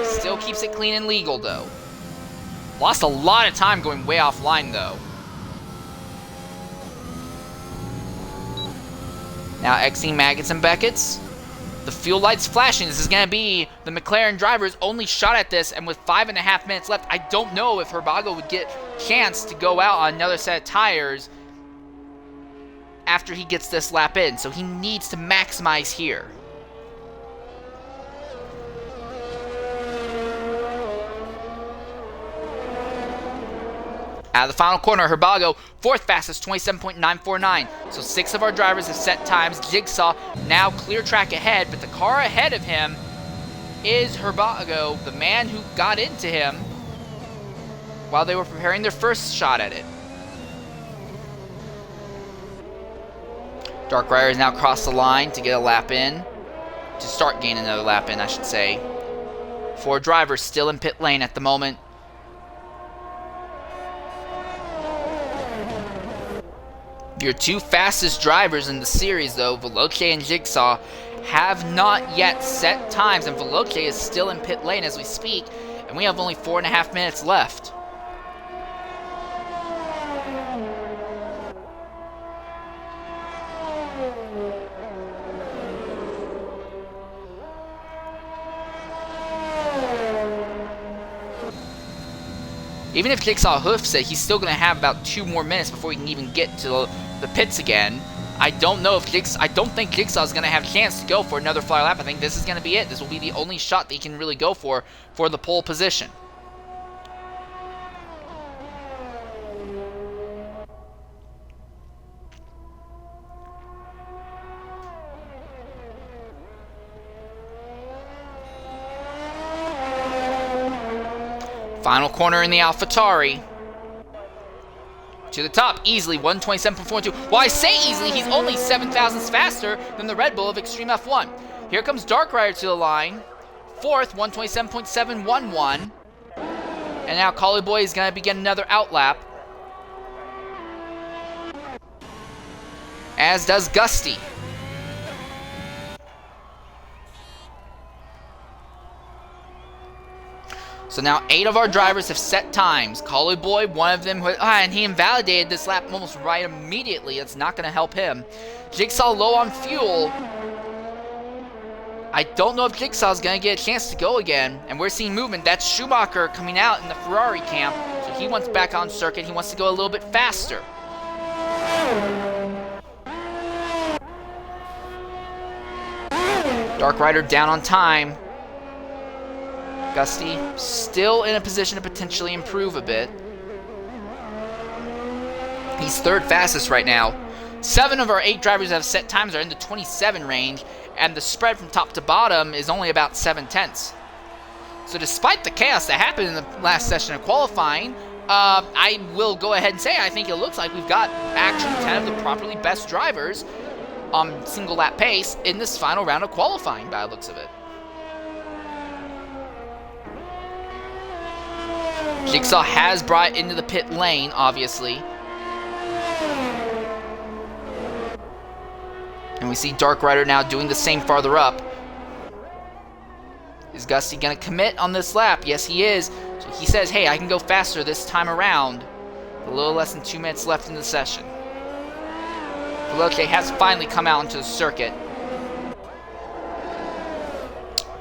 Still keeps it clean and legal, though. Lost a lot of time going way offline, though. Now exiting Maggots and Beckett's. The fuel light's flashing. This is going to be the McLaren driver's only shot at this, and with 5.5 minutes left, I don't know if Herbago would get a chance to go out on another set of tires after he gets this lap in, so he needs to maximize here. Out of the final corner, Herbago, 4th fastest, 27.949. So 6 of our drivers have set times. Jigsaw now clear track ahead, but the car ahead of him is Herbago, the man who got into him while they were preparing their first shot at it. Dark Rider has now crossed the line to get a lap in. To start gaining another lap in, I should say. 4 drivers still in pit lane at the moment. Your 2 fastest drivers in the series, though, Veloce and Jigsaw, have not yet set times, and Veloce is still in pit lane as we speak, and we have only 4.5 minutes left. Even if Jigsaw hoofs it, he's still going to have about 2 more minutes before he can even get to the pits again. I don't think Jigsaw is going to have a chance to go for another flyer lap. I think this is going to be it. This will be the only shot that he can really go for the pole position. Final corner in the AlphaTauri. To the top, easily, 127.42. Well, I say easily, he's only 7 thousandths faster than the Red Bull of Extreme F1. Here comes Dark Rider to the line. 4th, 127.711. And now Collie Boy is going to begin another outlap. As does Gusty. So now 8 of our drivers have set times. Collie Boy, one of them, and he invalidated this lap almost right immediately. That's not going to help him. Jigsaw low on fuel. I don't know if Jigsaw is going to get a chance to go again. And we're seeing movement. That's Schumacher coming out in the Ferrari camp. So he wants back on circuit. He wants to go a little bit faster. Dark Rider down on time. Gusty still in a position to potentially improve a bit. He's 3rd fastest right now. 7 of our 8 drivers that have set times are in the 27 range, and the spread from top to bottom is only about 7 tenths. So despite the chaos that happened in the last session of qualifying, I will go ahead and say I think it looks like we've got actually 10 of the properly best drivers on single lap pace in this final round of qualifying by the looks of it. Jigsaw has brought into the pit lane, obviously. And we see Dark Rider now doing the same farther up. Is Gusty going to commit on this lap? Yes, he is. So he says, hey, I can go faster this time around. A little less than 2 minutes left in the session. Veloce has finally come out into the circuit.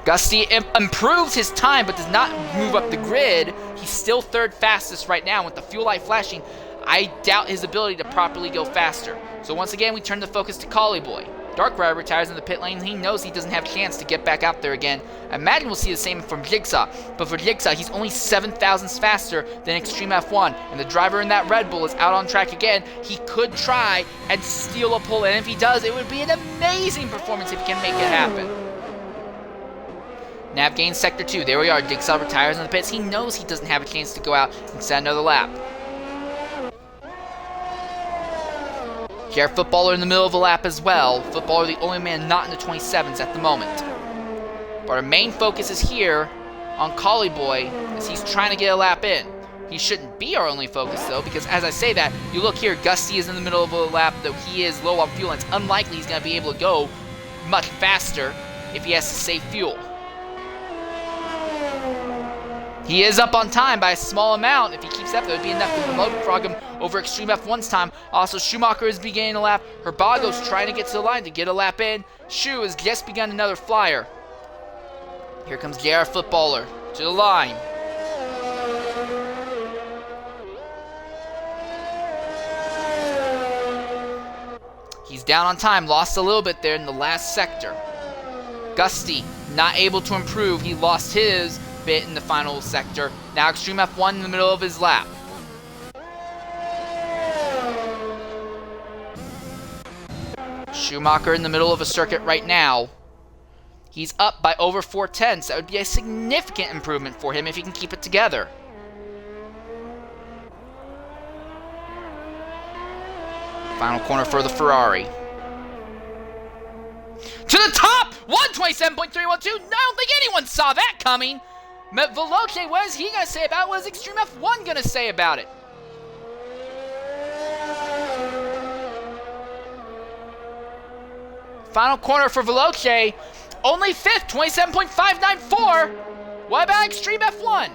Gusty improves his time, but does not move up the grid. He's still 3rd fastest right now. With the fuel light flashing, I doubt his ability to properly go faster. So once again, we turn the focus to Collie Boy. Dark Rider retires in the pit lane. He knows he doesn't have a chance to get back out there again. I imagine we'll see the same from Jigsaw. But for Jigsaw, he's only 7 thousandths faster than Extreme F1. And the driver in that Red Bull is out on track again. He could try and steal a pole. And if he does, it would be an amazing performance if he can make it happen. Nav gains Sector 2. There we are. Jigsaw retires in the pits. He knows he doesn't have a chance to go out and set another lap. Here, Footballer in the middle of a lap as well. Footballer the only man not in the 27s at the moment. But our main focus is here on Collie Boy as he's trying to get a lap in. He shouldn't be our only focus, though, because as I say that, you look here, Gusty is in the middle of a lap, though he is low on fuel, and it's unlikely he's going to be able to go much faster if he has to save fuel. He is up on time by a small amount. If he keeps up, that would be enough to leapfrog him over Extreme F1's time. Also, Schumacher is beginning a lap. Herbago's trying to get to the line to get a lap in. Shu has just begun another flyer. Here comes JR Footballer to the line. He's down on time, lost a little bit there in the last sector. Gusty, not able to improve. He lost his bit in the final sector. Now Extreme F1 in the middle of his lap. Schumacher in the middle of a circuit right now. He's up by over 4/10. That would be a significant improvement for him if he can keep it together. Final corner for the Ferrari. To the top! 127.312. I don't think anyone saw that coming. Veloce, what is he going to say about it? What is Extreme F1 going to say about it? Final corner for Veloce. Only 5th, 27.594. What about Extreme F1?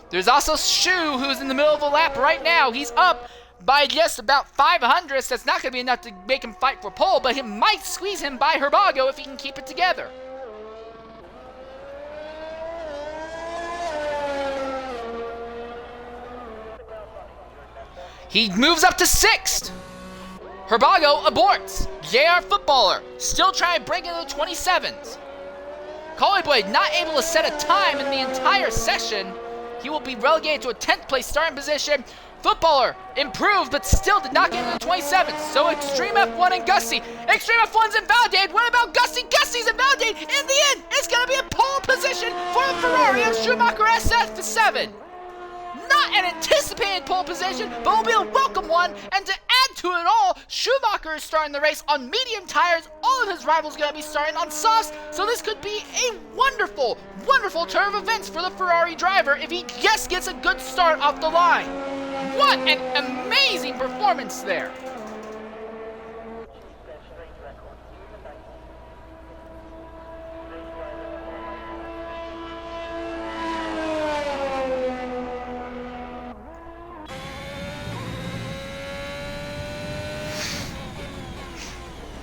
There's also Shu, who's in the middle of a lap right now. He's up by just about 500. That's not going to be enough to make him fight for pole, but he might squeeze him by Herbago if he can keep it together. He moves up to 6th. Herbago aborts. JR Footballer still trying to break into the 27s. Collyboy not able to set a time in the entire session. He will be relegated to a 10th place starting position. Footballer improved, but still did not get into the 27th. So Extreme F1 and Gussie. Extreme F1's invalidated. What about Gussie? Gussie's invalidated. In the end, it's going to be a pole position for the Ferrari of Schumacher SF7. Not an anticipated pole position, but will be a welcome one. And to add to it all, Schumacher is starting the race on medium tires. All of his rivals are going to be starting on softs. So this could be a wonderful, wonderful turn of events for the Ferrari driver if he just gets a good start off the line. What an amazing performance there.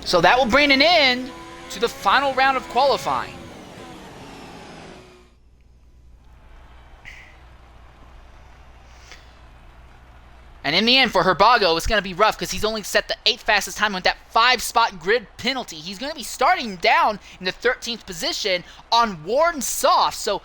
So that will bring an end to the final round of qualifying. And in the end, for Herbago, it's going to be rough because he's only set the 8th fastest time with that 5-spot grid penalty. He's going to be starting down in the 13th position on worn soft. So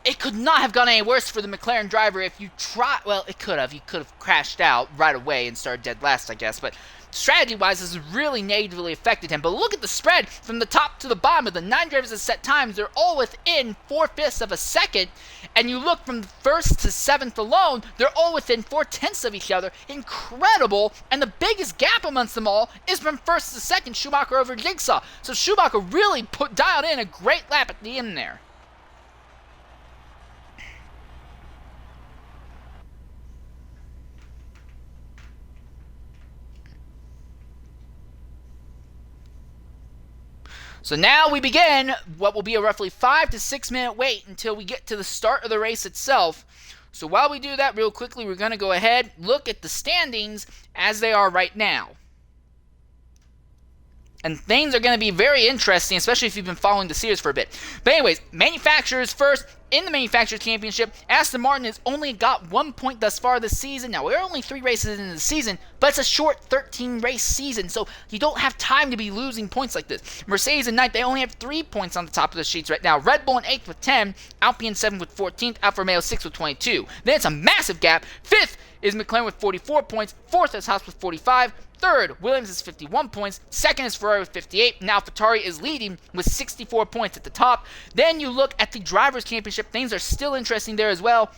it could not have gone any worse for the McLaren driver if you try. Well, it could have. He could have crashed out right away and started dead last, I guess. But strategy-wise, this has really negatively affected him. But look at the spread from the top to the bottom of the 9 drivers that set times. They're all within 4/5 of a second. And you look from 1st to 7th alone, they're all within 4/10 of each other. Incredible. And the biggest gap amongst them all is from 1st to 2nd, Schumacher over Jigsaw. So Schumacher really dialed in a great lap at the end there. So now we begin what will be a roughly 5 to 6 minute wait until we get to the start of the race itself. So while we do that real quickly, we're going to go ahead, look at the standings as they are right now. And things are going to be very interesting, especially if you've been following the series for a bit. But anyways, manufacturers first. In the Manufacturers Championship, Aston Martin has only got 1 point thus far this season. Now, we're only 3 races into the season, but it's a short 13-race season, so you don't have time to be losing points like this. Mercedes in 9th, they only have 3 points on the top of the sheets right now. Red Bull in 8th with 10, Alpine 7th with 14th, Alfa Romeo 6th with 22. Then it's a massive gap. 5th is McLaren with 44 points, 4th is Haas with 45, 3rd, Williams is 51 points, 2nd is Ferrari with 58, now AlphaTauri is leading with 64 points at the top. Then you look at the Drivers' Championship, things are still interesting there as well.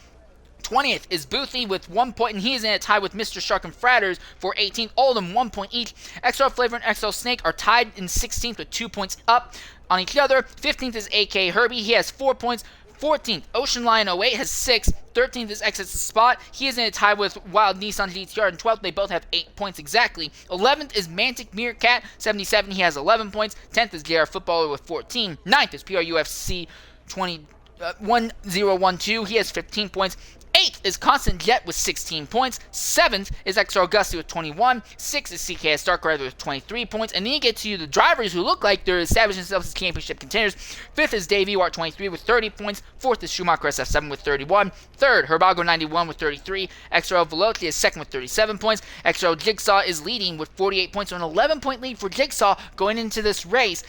20th is Boothie with 1 point, and he is in a tie with Mr. Shark and Fratters for 18th, all of them 1 point each. XL Flavor and XL Snake are tied in 16th with 2 points up on each other. 15th is AK Herbie, he has 4 points. 14th, Ocean Lion 08 has 6. 13th is XS Spot. He is in a tie with Wild Nissan GTR. And 12th, they both have 8 points exactly. 11th is Mantic Meerkat, 77. He has 11 points. 10th is JR Footballer with 14. 9th is PRUFC 1012. He has 15 points. 8th is Constant Jet with 16 points. 7th is XR Gusty with 21. 6th is CKS Dark Rider with 23 points. And then you get to the drivers who look like they're establishing themselves as championship contenders. 5th is Dave Ewart 23 with 30 points. 4th is Schumacher SF7 with 31. 3rd, Herbago 91 with 33. XRL Veloci is 2nd with 37 points. XRL Jigsaw is leading with 48 points. So an 11-point lead for Jigsaw going into this race.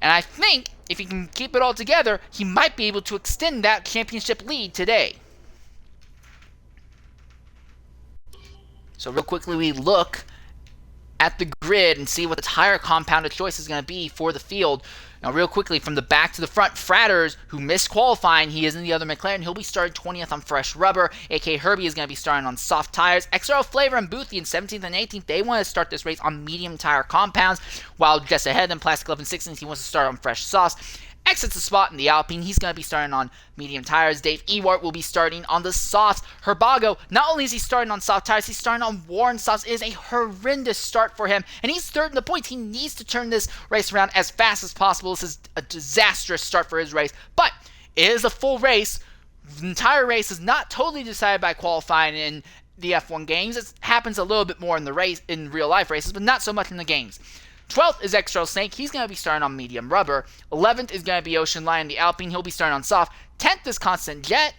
And I think if he can keep it all together, he might be able to extend that championship lead today. So real quickly we look at the grid and see what the tire compounded choice is going to be for the field. Now, real quickly, from the back to the front, Fratters, who missed qualifying, he is in the other McLaren. He'll be starting 20th on fresh rubber. A.K. Herbie is going to be starting on soft tires. XRL Flavor and Boothie in 17th and 18th, they want to start this race on medium tire compounds, while just ahead of them, Plastic Glove in 16th, he wants to start on fresh softs. Exits the spot in the Alpine. He's going to be starting on medium tires. Dave Ewart will be starting on the softs. Herbago, not only is he starting on soft tires, he's starting on worn softs. It is a horrendous start for him, and he's third in the points. He needs to turn this race around as fast as possible. This is a disastrous start for his race, but it is a full race. The entire race is not totally decided by qualifying in the F1 games. It happens a little bit more in the race, in real life races, but not so much in the games. 12th is Extra Snake. He's going to be starting on medium rubber. 11th is going to be Ocean Lion, the Alpine. He'll be starting on soft. 10th is Constant Jet.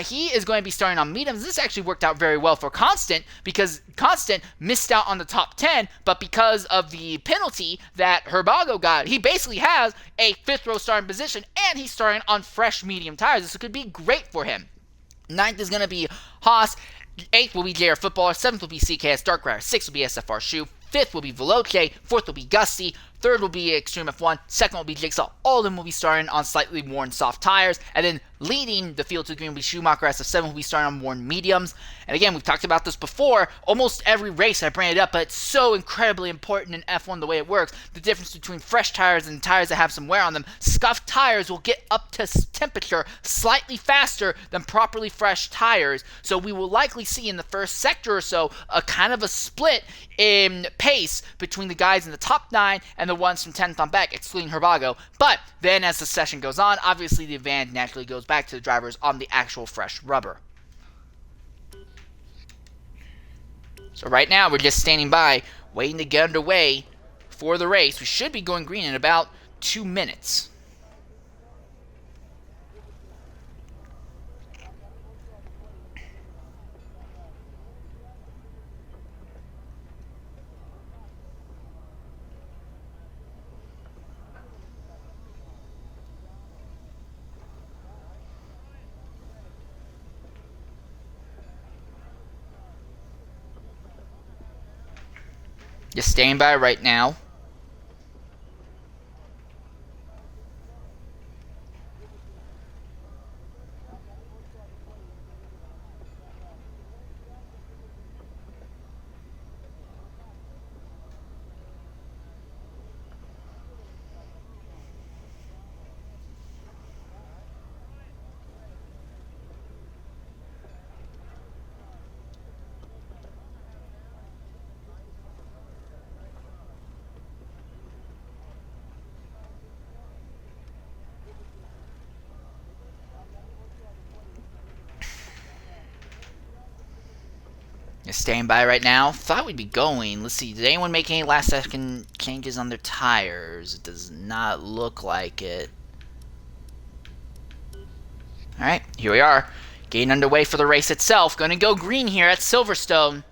He is going to be starting on mediums. This actually worked out very well for Constant because Constant missed out on the top 10, but because of the penalty that Herbago got, he basically has a 5th row starting position, and he's starting on fresh medium tires. This could be great for him. 9th is going to be Haas. 8th will be JR Footballer. 7th will be CKS Dark Rider. 6th will be SFR Shoe. 5th will be Veloce, 4th will be Gusty, 3rd will be Extreme F1, 2nd will be Jigsaw. All of them will be starting on slightly worn soft tires, and then leading the field to the green will be Schumacher. SF7 will be starting on worn mediums. And again, we've talked about this before. Almost every race I bring it up, but it's so incredibly important in F1 the way it works. The difference between fresh tires and tires that have some wear on them. Scuffed tires will get up to temperature slightly faster than properly fresh tires. So we will likely see in the first sector or so a kind of a split in pace between the guys in the top 9 and the ones from 10th on back, excluding Herbago. But then as the session goes on, obviously the advantage naturally goes back to the drivers on the actual fresh rubber. So right now we're just standing by, waiting to get underway for the race. We should be going green in about 2 minutes. Just staying by right now. Staying by right now. Thought we'd be going. Let's see. Did anyone make any last second changes on their tires? It does not look like it. Alright, here we are. Getting underway for the race itself. Going to go green here at Silverstone.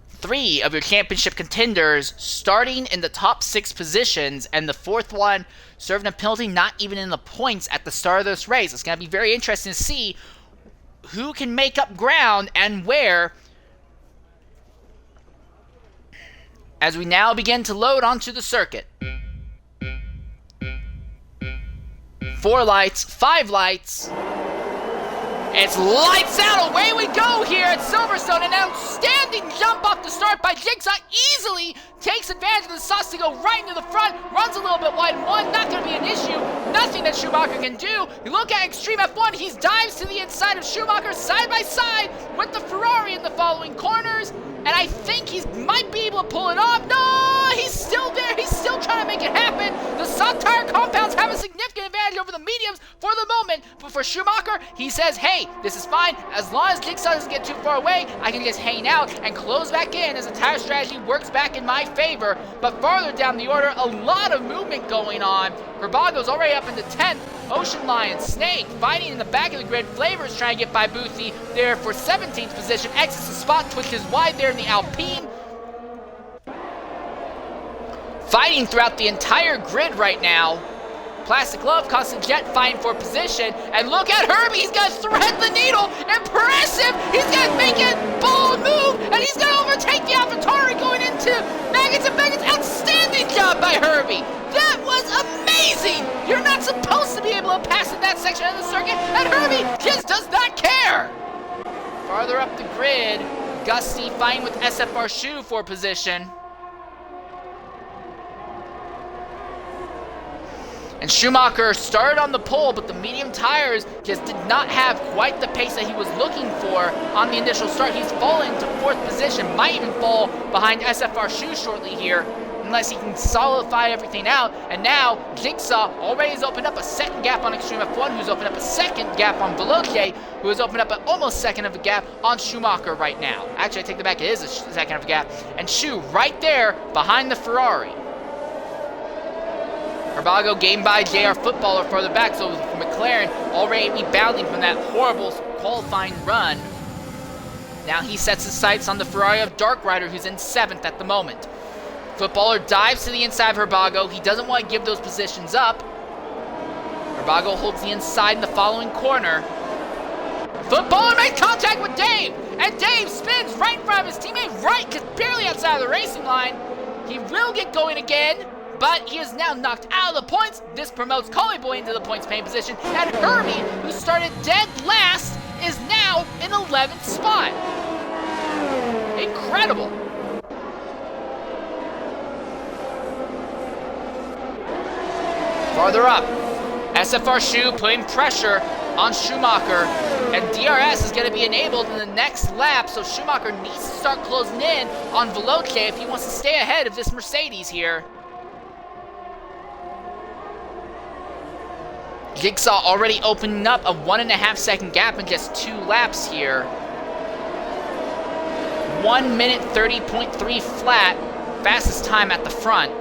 3 of your championship contenders starting in the top 6 positions, and the 4th one serving a penalty not even in the points at the start of this race. It's going to be very interesting to see who can make up ground and where, as we now begin to load onto the circuit. 4 lights, 5 lights. It's lights out. Away we go here at Silverstone. An outstanding jump off the start by Jigsaw. Easily takes advantage of the sauce to go right into the front. Runs a little bit wide in one. Not going to be an issue. Nothing that Schumacher can do. You look at Extreme F1. He dives to the inside of Schumacher side by side with the Ferrari in the following corners. And I think he might be able to pull it off. No, he's still there. He's still trying to make it happen. The soft tire compounds have a significant advantage over the mediums for the moment. But for Schumacher, he says, hey, this is fine. As long as Jigsaw doesn't get too far away, I can just hang out and close back in as the tire strategy works back in my favor. But farther down the order, a lot of movement going on. Herbago's already up into 10th. Ocean Lion, Snake, fighting in the back of the grid. Flavors trying to get by Boothie there for 17th position. Exits the spot, twitches wide there in the Alpine. Fighting throughout the entire grid right now. Plastic Glove, Constant Jet fighting for position. And look at Herbie, he's going to thread the needle. Impressive! He's going to make it bold move, and he's going Hervey. That was amazing! You're not supposed to be able to pass in that section of the circuit, and Hervey just does not care! Farther up the grid, Gusty fighting with SFR Shoe for position. And Schumacher started on the pole, but the medium tires just did not have quite the pace that he was looking for on the initial start. He's fallen to 4th position, might even fall behind SFR Shoe shortly here, unless he can solidify everything out. And now, Jigsaw already has opened up a second gap on Extreme F1, who's opened up a second gap on Veloce, who has opened up an almost second of a gap on Schumacher right now. Actually, I take that back, it is a second of a gap. And Shoe right there behind the Ferrari. Herbago gained by JR Footballer further back, so McLaren already rebounding from that horrible qualifying run. Now he sets his sights on the Ferrari of Dark Rider, who's in 7th at the moment. Footballer dives to the inside of Herbago. He doesn't want to give those positions up. Herbago holds the inside in the following corner. Footballer makes contact with Dave, and Dave spins right in front of his teammate, right, just barely outside of the racing line. He will get going again, but he is now knocked out of the points. This promotes Collie Boy into the points paying position, and Hervey, who started dead last, is now in 11th spot. Incredible. Farther up, SFR Shoe putting pressure on Schumacher, and DRS is going to be enabled in the next lap, so Schumacher needs to start closing in on Veloce if he wants to stay ahead of this Mercedes here. Jigsaw already opening up a 1.5 second gap in just 2 laps here. 1 minute 30.3 flat, fastest time at the front.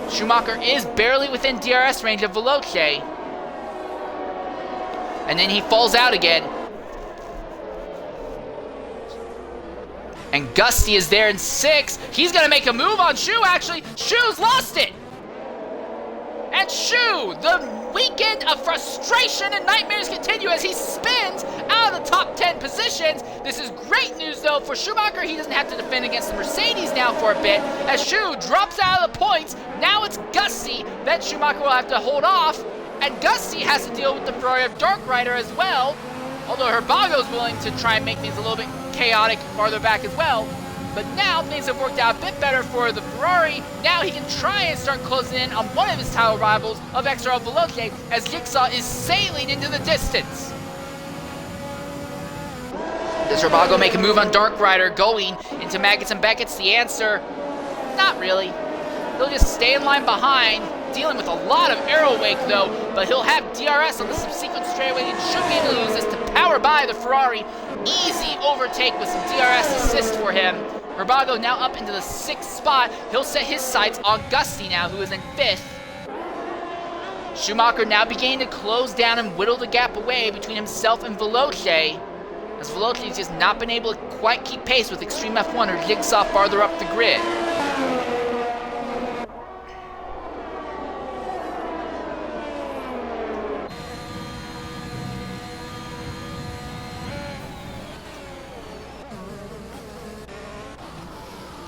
Schumacher is barely within DRS range of Veloce. And then he falls out again. And Gusty is there in 6th. He's going to make a move on Shoe, actually. Shoe's lost it. And Shoe, the weekend of frustration and nightmares continue as he spins out of the top 10 positions. This is great news, though, for Schumacher. He doesn't have to defend against the Mercedes now for a bit. As Shoe drops out of the points, now it's Gusty that Schumacher will have to hold off. And Gusty has to deal with the Ferrari of Dark Rider as well. Although Herbago's willing to try and make things a little bit chaotic farther back as well. But now things have worked out a bit better for the Ferrari. Now he can try and start closing in on one of his title rivals of XRL Veloce as Jigsaw is sailing into the distance. Does Herbago make a move on Dark Rider going into Maggots and Beckett's? The answer, not really. He'll just stay in line behind, dealing with a lot of aero wake though, but he'll have DRS on the subsequent straightaway and should be able to use this to power by the Ferrari. Easy overtake with some DRS assist for him. Herbago now up into the 6th spot. He'll set his sights on Gusty now, who is in 5th. Schumacher now beginning to close down and whittle the gap away between himself and Veloce, as Veloce has just not been able to quite keep pace with Extreme F1 or Jigsaw farther up the grid.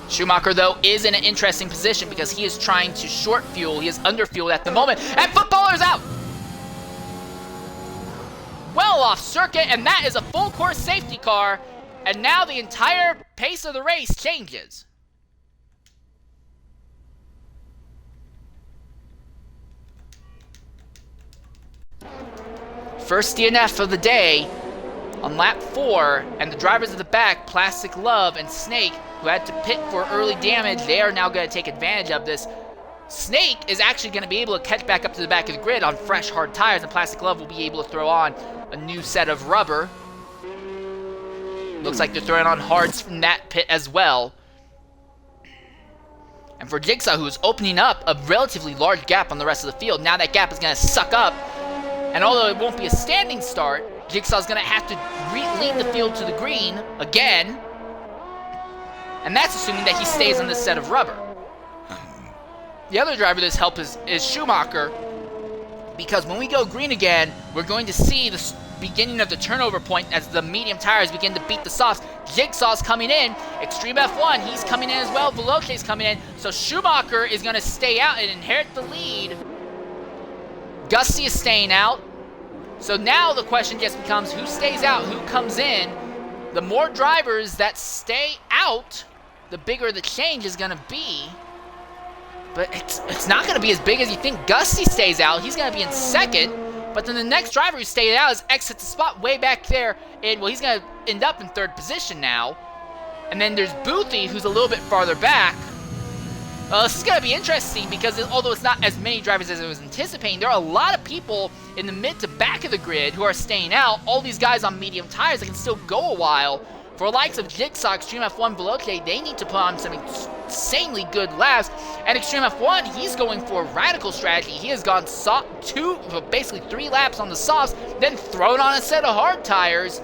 Schumacher, though, is in an interesting position because he is trying to short fuel. He is under fueled at the moment, and Footballer's out! Well off circuit, and that is a full course safety car, and now the entire pace of the race changes. First DNF of the day on lap 4, and the drivers at the back, Plastic Love and Snake, who had to pit for early damage, they are now going to take advantage of this. Snake is actually going to be able to catch back up to the back of the grid on fresh, hard tires, and Plastic Love will be able to throw on a new set of rubber. Looks like they're throwing on hards from that pit as well. And for Jigsaw, who is opening up a relatively large gap on the rest of the field, now that gap is going to suck up. And although it won't be a standing start, Jigsaw's going to have to lead the field to the green again. And that's assuming that he stays on this set of rubber. The other driver that's helped is Schumacher, because when we go green again, we're going to see beginning of the turnover point as the medium tires begin to beat the softs. Jigsaw's coming in. Extreme F1, he's coming in as well. Veloce's coming in. So Schumacher is going to stay out and inherit the lead. Gusty is staying out. So now the question just becomes who stays out, who comes in. The more drivers that stay out, the bigger the change is going to be. But it's not going to be as big as you think. Gusty stays out. He's going to be in second. But then the next driver who stayed out is exits the spot way back there. And, well, he's going to end up in third position now. And then there's Boothie, who's a little bit farther back. This is going to be interesting because although it's not as many drivers as I was anticipating, there are a lot of people in the mid to back of the grid who are staying out. All these guys on medium tires that can still go a while. For the likes of Jigsaw, Extreme F1, Veloce, they need to put on some insanely good laps. And Extreme F1, he's going for a radical strategy. He has gone basically 3 laps on the softs, then thrown on a set of hard tires.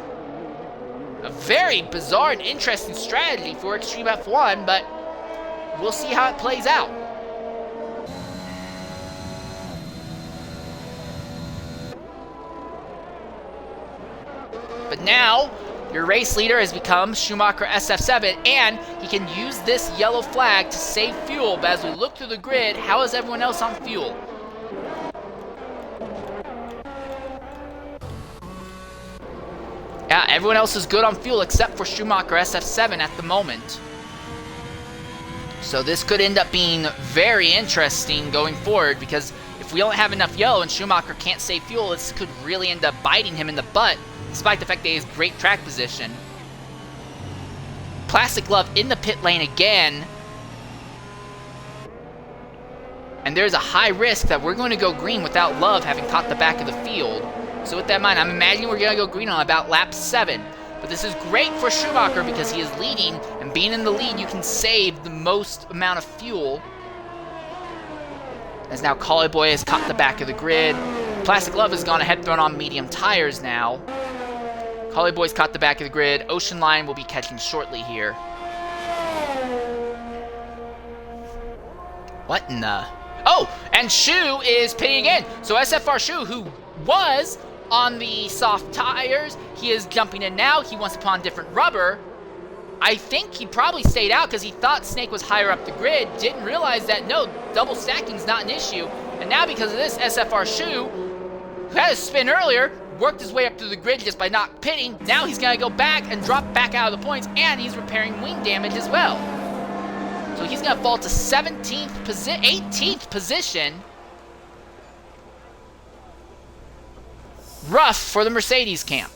A very bizarre and interesting strategy for Extreme F1, but we'll see how it plays out. But now, your race leader has become Schumacher SF7, and he can use this yellow flag to save fuel. But as we look through the grid, how is everyone else on fuel? Yeah, everyone else is good on fuel except for Schumacher SF7 at the moment. So this could end up being very interesting going forward, because if we don't have enough yellow and Schumacher can't save fuel, this could really end up biting him in the butt, despite the fact that he has great track position. Plastic Glove in the pit lane again. And there's a high risk that we're going to go green without Love having caught the back of the field. So with that in mind, I'm imagining we're going to go green on about lap 7. But this is great for Schumacher because he is leading, and being in the lead, you can save the most amount of fuel. As now Collie Boy has caught the back of the grid. Plastic Glove has gone ahead, thrown on medium tires now. Collie Boy's caught the back of the grid. Ocean Lion will be catching shortly here. What in the... Oh, and Shu is pitting again. So SFR Shu, who was on the soft tires, he is jumping in now. He wants to put on different rubber. I think he probably stayed out because he thought Snake was higher up the grid. Didn't realize that, no, double stacking is not an issue. And now because of this, SFR Shu, who had a spin earlier, worked his way up through the grid just by not pitting. Now he's going to go back and drop back out of the points, and he's repairing wing damage as well. So he's going to fall to 18th position. Rough for the Mercedes camp.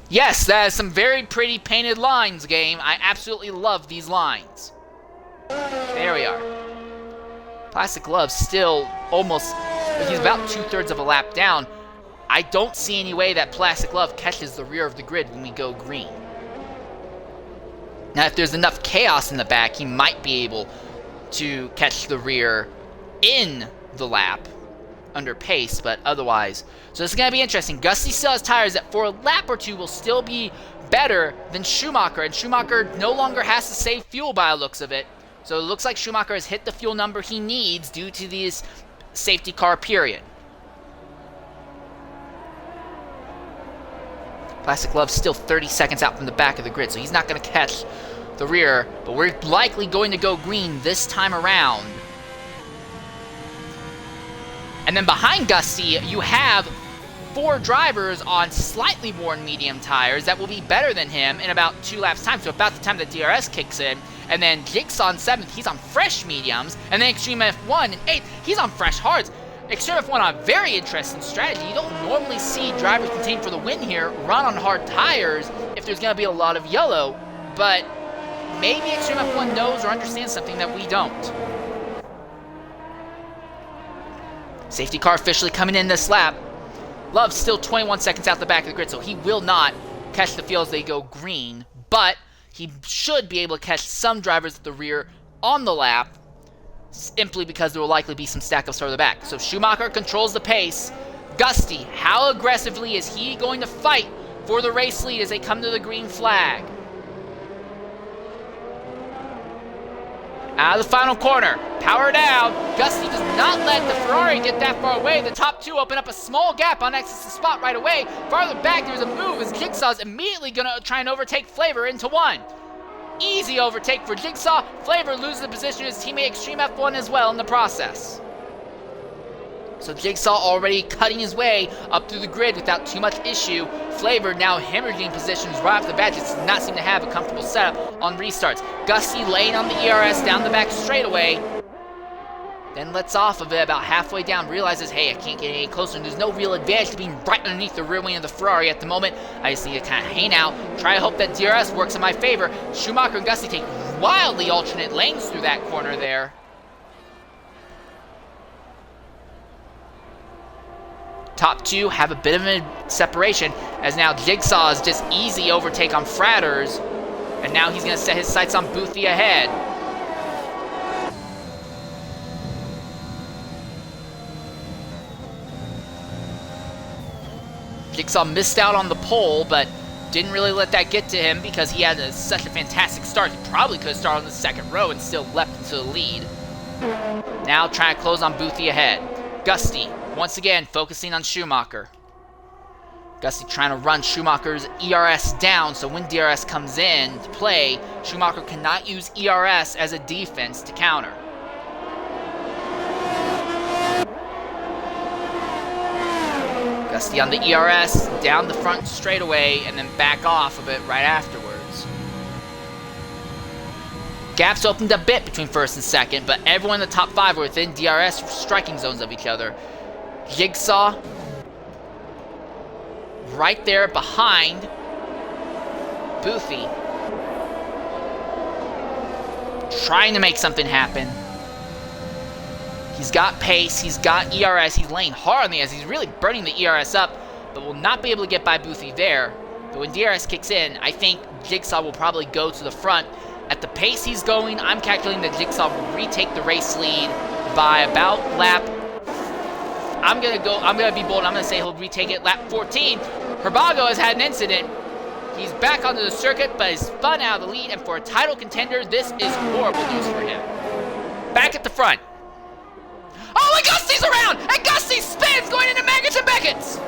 Yes, that is some very pretty painted lines, game. I absolutely love these lines. There we are. Plastic Glove still almost... He's about 2/3 of a lap down. I don't see any way that Plastic Glove catches the rear of the grid when we go green. Now, if there's enough chaos in the back, he might be able to catch the rear in the lap under pace, but otherwise. So this is going to be interesting. Gusty still has tires that for a lap or two will still be better than Schumacher, and Schumacher no longer has to save fuel by the looks of it. So it looks like Schumacher has hit the fuel number he needs due to this safety car period. Plastic Glove's still 30 seconds out from the back of the grid, so he's not going to catch the rear, but we're likely going to go green this time around. And then behind Gusty, you have 4 drivers on slightly worn medium tires that will be better than him in about 2 laps time, so about the time the DRS kicks in. And then Jigsaw on 7th, he's on fresh mediums, and then Extreme F1 in 8th, he's on fresh hards. Extreme F1 on a very interesting strategy. You don't normally see drivers contend for the win here run on hard tires if there's going to be a lot of yellow, but maybe Extreme F1 knows or understands something that we don't. Safety car officially coming in this lap. Love's still 21 seconds out the back of the grid, so he will not catch the field as they go green, but he should be able to catch some drivers at the rear on the lap, simply because there will likely be some stack-ups further back. So Schumacher controls the pace. Gusty, how aggressively is he going to fight for the race lead as they come to the green flag? Out of the final corner, power down. Gusty does not let the Ferrari get that far away. The top two open up a small gap on X's spot right away. Farther back, there's a move as Jigsaw's immediately going to try and overtake Flavor into one. Easy overtake for Jigsaw. Flavor loses the position to his teammate Extreme F1 as well in the process. So Jigsaw already cutting his way up through the grid without too much issue. Flavor now hemorrhaging positions right off the bat. Just does not seem to have a comfortable setup on restarts. Gusty laying on the ERS down the back straightaway. Then lets off of it about halfway down. Realizes, hey, I can't get any closer. And there's no real advantage to being right underneath the rear wing of the Ferrari at the moment. I just need to kind of hang out. Try to hope that DRS works in my favor. Schumacher and Gusty take wildly alternate lanes through that corner there. Top two have a bit of a separation, as now Jigsaw is just easy overtake on Fratters, and now he's going to set his sights on Boothie ahead. Jigsaw missed out on the pole, but didn't really let that get to him because he had such a fantastic start. He probably could have started on the second row and still leapt into the lead. Now trying to close on Boothie ahead. Gusty, once again, focusing on Schumacher. Gusty trying to run Schumacher's ERS down, so when DRS comes in to play, Schumacher cannot use ERS as a defense to counter. Gusty on the ERS, down the front straightaway, and then back off of it right afterwards. Gaps opened a bit between first and second, but everyone in the top five were within DRS striking zones of each other. Jigsaw right there behind Boothie, trying to make something happen. He's got pace, he's got ERS, he's laying hard on the ERS, he's really burning the ERS up, but will not be able to get by Boothie there. But when DRS kicks in, I think Jigsaw will probably go to the front. At the pace he's going, I'm calculating that Jigsaw will retake the race lead by about lap. I'm gonna be bold, I'm gonna say he'll retake it lap 14. Herbago has had an incident. He's back onto the circuit, but is spun out of the lead, and for a title contender, this is horrible news for him. Back at the front. Oh, and Gusty's around! And Gusty spins going into Maggots and Beckett's!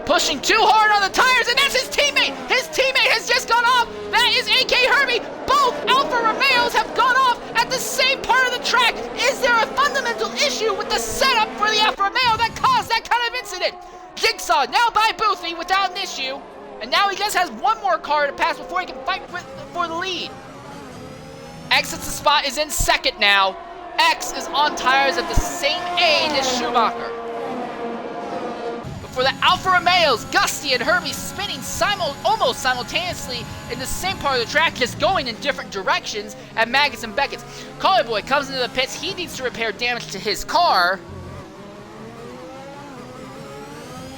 Pushing too hard on the tires, and that's his teammate! His teammate has just gone off! That is A.K. Herbie! Both Alfa Romeos have gone off at the same part of the track! Is there a fundamental issue with the setup for the Alfa Romeo that caused that kind of incident? Jigsaw now by Boothie without an issue, and now he just has one more car to pass before he can fight for the lead. Exits the spot, is in second now. X is on tires at the same age as Schumacher. For the Alfa Romeos, Gusty and Herbie spinning almost simultaneously in the same part of the track, just going in different directions at Maggots and Beckett's. Collie Boy comes into the pits. He needs to repair damage to his car.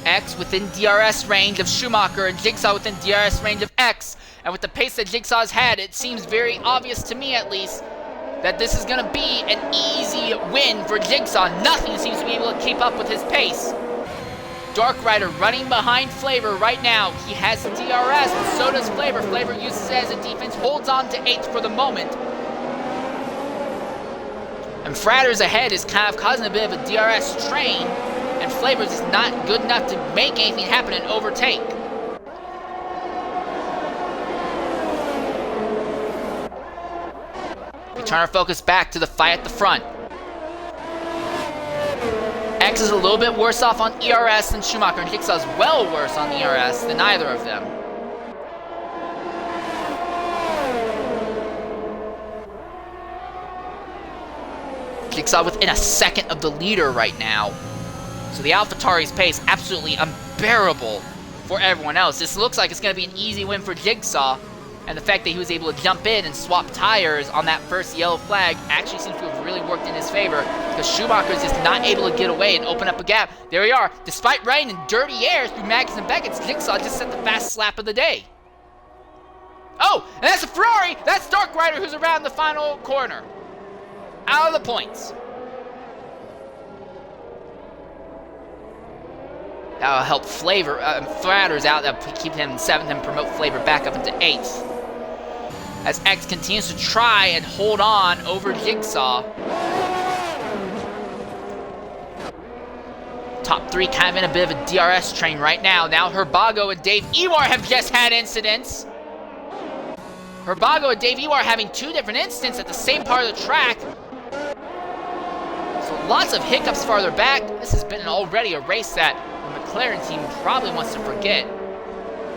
X within DRS range of Schumacher and Jigsaw within DRS range of X. And with the pace that Jigsaw's had, it seems very obvious to me at least that this is going to be an easy win for Jigsaw. Nothing seems to be able to keep up with his pace. Dark Rider running behind Flavor right now. He has DRS, and so does Flavor. Flavor uses it as a defense, holds on to 8th for the moment. And Fratters ahead is kind of causing a bit of a DRS strain, and Flavor's is not good enough to make anything happen and overtake. We turn our focus back to the fight at the front. X is a little bit worse off on ERS than Schumacher, and Jigsaw's well worse on ERS than either of them. Jigsaw within a second of the leader right now. So the AlphaTauri's pace absolutely unbearable for everyone else. This looks like it's going to be an easy win for Jigsaw. And the fact that he was able to jump in and swap tires on that first yellow flag actually seems to have really worked in his favor, because Schumacher is just not able to get away and open up a gap. There we are. Despite rain and dirty air through Maggots and Beckett's, Jigsaw just set the fastest lap of the day. Oh, and that's a Ferrari. That's Dark Rider, who's around the final corner. Out of the points. That'll help Fratters out. That'll keep him in 7th and promote Flavor back up into 8th. as X continues to try and hold on over Jigsaw. Top 3 kind of in a bit of a DRS train right now. Now Herbago and Dave Ewar have just had incidents. Herbago and Dave Ewar having 2 different incidents at the same part of the track. So lots of hiccups farther back. This has been already a race that the McLaren team probably wants to forget.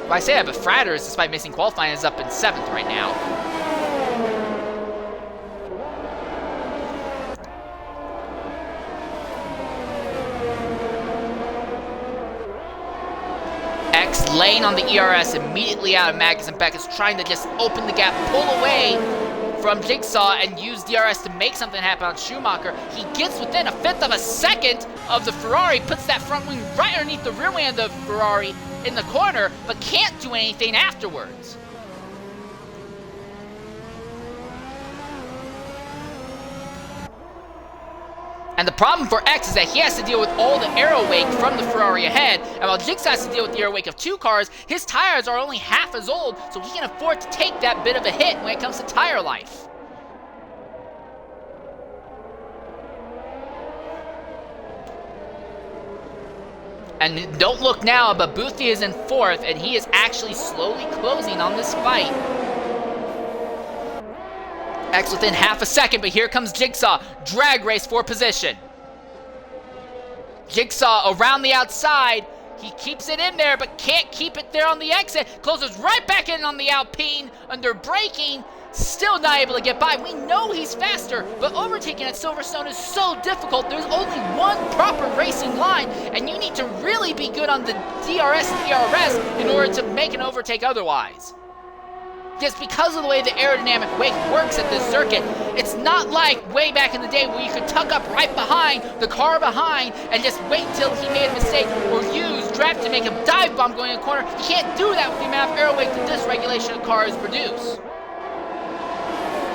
Well, I say that, but Fratters, despite missing qualifying, is up in 7th right now. X laying on the ERS immediately out of Magnus and Beckett's, trying to just open the gap, pull away from Jigsaw and use DRS to make something happen on Schumacher. He gets within 1/5 of a second of the Ferrari, puts that front wing right underneath the rear wing of the Ferrari in the corner, but can't do anything afterwards. And the problem for X is that he has to deal with all the aero wake from the Ferrari ahead, and while Jigsaw has to deal with the aero wake of 2 cars, his tires are only half as old, so he can afford to take that bit of a hit when it comes to tire life. And don't look now, but Boothie is in 4th, and he is actually slowly closing on this fight. X within half a second, but here comes Jigsaw. Drag race for position. Jigsaw around the outside. He keeps it in there, but can't keep it there on the exit. Closes right back in on the Alpine under braking. Still not able to get by. We know he's faster, but overtaking at Silverstone is so difficult. There's only one proper racing line, and you need to really be good on the DRS and ERS in order to make an overtake otherwise. Just because of the way the aerodynamic wake works at this circuit, it's not like way back in the day where you could tuck up right behind the car behind and just wait until he made a mistake or use draft to make a dive bomb going in the corner. You can't do that with the amount of aero wake that this regulation of cars produce.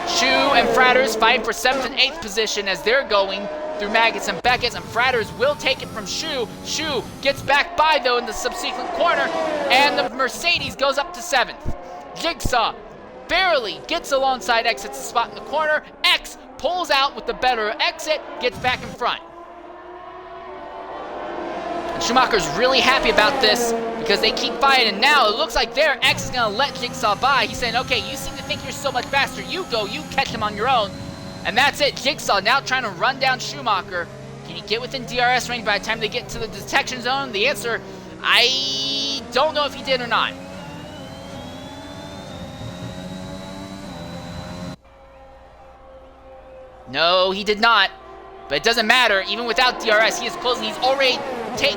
Shu and Fratters fighting for 7th and 8th position as they're going through Maggots and Beckett's, and Fratters will take it from Shu. Shu gets back by though in the subsequent corner, and the Mercedes goes up to 7th. Jigsaw barely gets alongside X at the spot in the corner. X pulls out with the better exit, gets back in front. And Schumacher's really happy about this because they keep fighting, and now it looks like there X is going to let Jigsaw by. He's saying, okay, you seem to think you're so much faster. You go, you catch him on your own. And that's it. Jigsaw now trying to run down Schumacher. Can he get within DRS range by the time they get to the detection zone? The answer, I don't know if he did or not. No, he did not. But it doesn't matter. Even without DRS, he is closing. He's already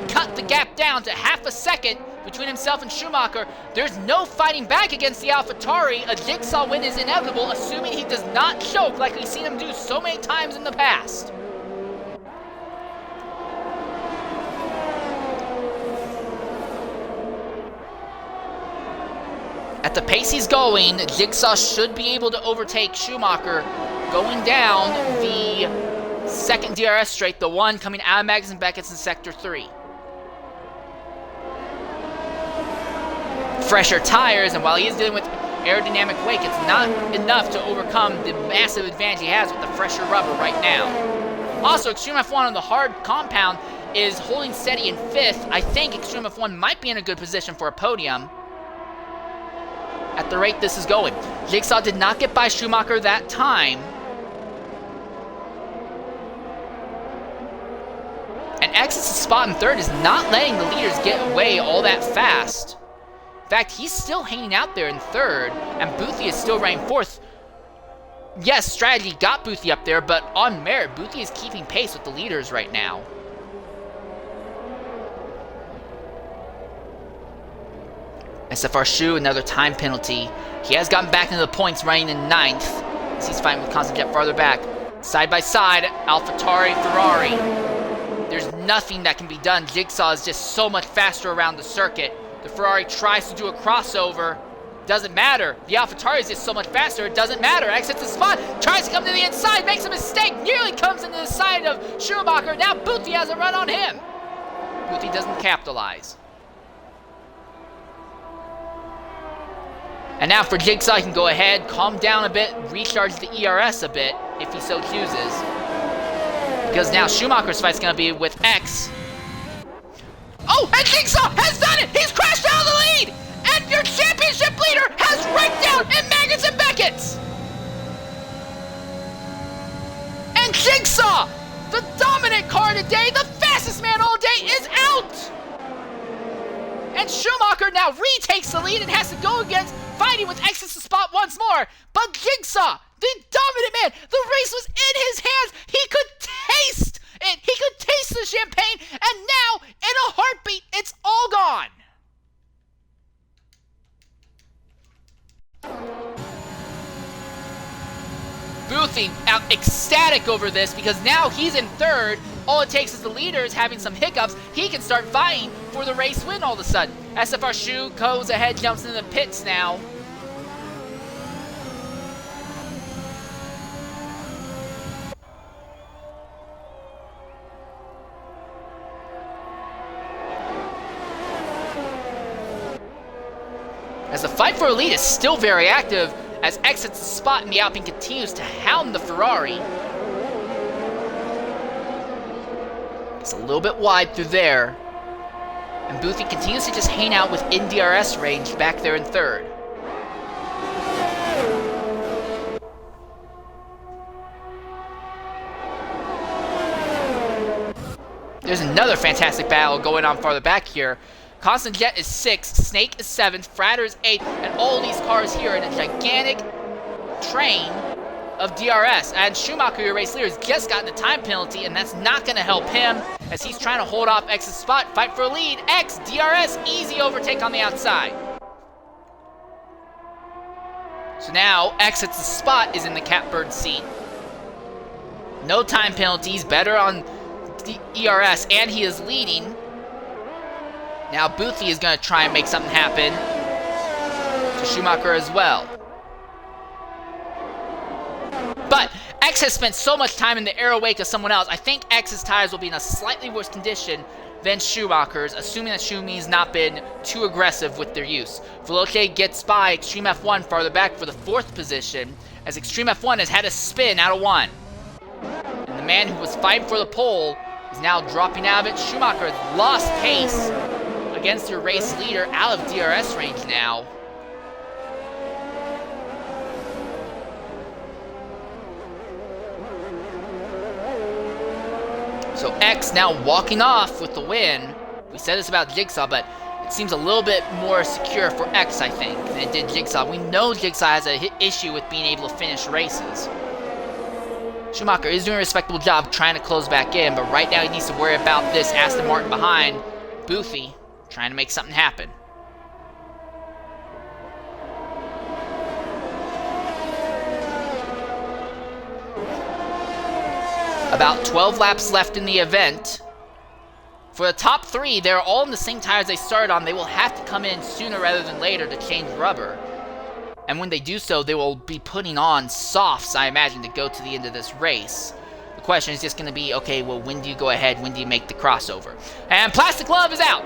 cut the gap down to half a second between himself and Schumacher. There's no fighting back against the AlphaTauri. A Jigsaw win is inevitable, assuming he does not choke like we've seen him do so many times in the past. At the pace he's going, Jigsaw should be able to overtake Schumacher going down the 2nd DRS straight, the one coming out of Magnus and Beckett's in Sector 3. Fresher tires, and while he is dealing with aerodynamic wake, it's not enough to overcome the massive advantage he has with the fresher rubber right now. Also, Extreme F1 on the hard compound is holding steady in 5th. I think Extreme F1 might be in a good position for a podium at the rate this is going. Jigsaw did not get by Schumacher that time. And X's spot in 3rd is not letting the leaders get away all that fast. In fact, he's still hanging out there in 3rd, and Boothie is still running 4th. Yes, strategy got Boothie up there, but on merit, Boothie is keeping pace with the leaders right now. SFR Shu, another time penalty. He has gotten back into the points, running in 9th, as he's fighting with Constant Jet farther back. Side by side, AlphaTauri, Ferrari. There's nothing that can be done. Jigsaw is just so much faster around the circuit. The Ferrari tries to do a crossover. Doesn't matter. The AlphaTauri is just so much faster. It doesn't matter. Exits the spot. Tries to come to the inside. Makes a mistake. Nearly comes into the side of Schumacher. Now Boothie has a run on him. Boothie doesn't capitalize. And now for Jigsaw, he can go ahead, calm down a bit, recharge the ERS a bit, if he so chooses. Because now Schumacher's fight's going to be with X. Oh, and Jigsaw has done it! He's crashed out of the lead! And your championship leader has raked out in Maggots and Beckett's! And Jigsaw, the dominant car today, the fastest man all day, is out! And Schumacher now retakes the lead and has to go against fighting with X's spot once more. But Jigsaw, the dominant man, the race was in his hands. He could taste it. He could taste the champagne. And now, in a heartbeat, it's all gone. Boothie out ecstatic over this because now he's in third. All it takes is the leader is having some hiccups. He can start vying for the race win all of a sudden. SFR Shu goes ahead, jumps into the pits now. As the fight for a lead is still very active, as exits the spot and the Alpine continues to hound the Ferrari. It's a little bit wide through there. And Boothie continues to just hang out within DRS range back there in third. There's another fantastic battle going on farther back here. Constant Jet is 6th, Snake is 7th, Fratter is 8th, and all these cars here in a gigantic train of DRS. And Schumacher, your race leader, has just gotten a time penalty, and that's not going to help him as he's trying to hold off X's spot, fight for a lead. X, DRS, easy overtake on the outside. So now, X's spot is in the catbird seat. No time penalties, better on the ERS, and he is leading. Now Boothie is going to try and make something happen to Schumacher as well. But X has spent so much time in the aero wake of someone else, I think X's tires will be in a slightly worse condition than Schumacher's, assuming that Schumi's not been too aggressive with their use. Veloce gets by Extreme F1 farther back for the 4th position, as Extreme F1 has had a spin out of 1. And the man who was fighting for the pole is now dropping out of it. Schumacher has lost pace against your race leader, out of DRS range now. So X now walking off with the win. We said this about Jigsaw, but it seems a little bit more secure for X, I think, than it did Jigsaw. We know Jigsaw has an issue with being able to finish races. Schumacher is doing a respectable job trying to close back in, but right now he needs to worry about this Aston Martin behind Boothie, trying to make something happen. About 12 laps left in the event. For the top 3, they're all in the same tires they started on. They will have to come in sooner rather than later to change rubber. And when they do so, they will be putting on softs, I imagine, to go to the end of this race. The question is just going to be, okay, well, when do you go ahead? When do you make the crossover? And Plastic Love is out.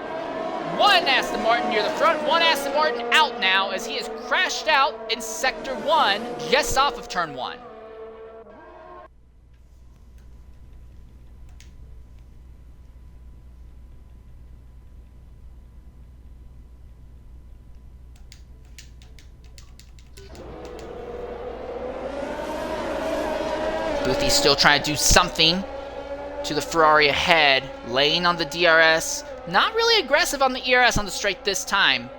One Aston Martin near the front, one Aston Martin out now as he has crashed out in Sector 1, just off of Turn 1. Boothie's still trying to do something to the Ferrari ahead, laying on the DRS. Not really aggressive on the ERS on the straight this time.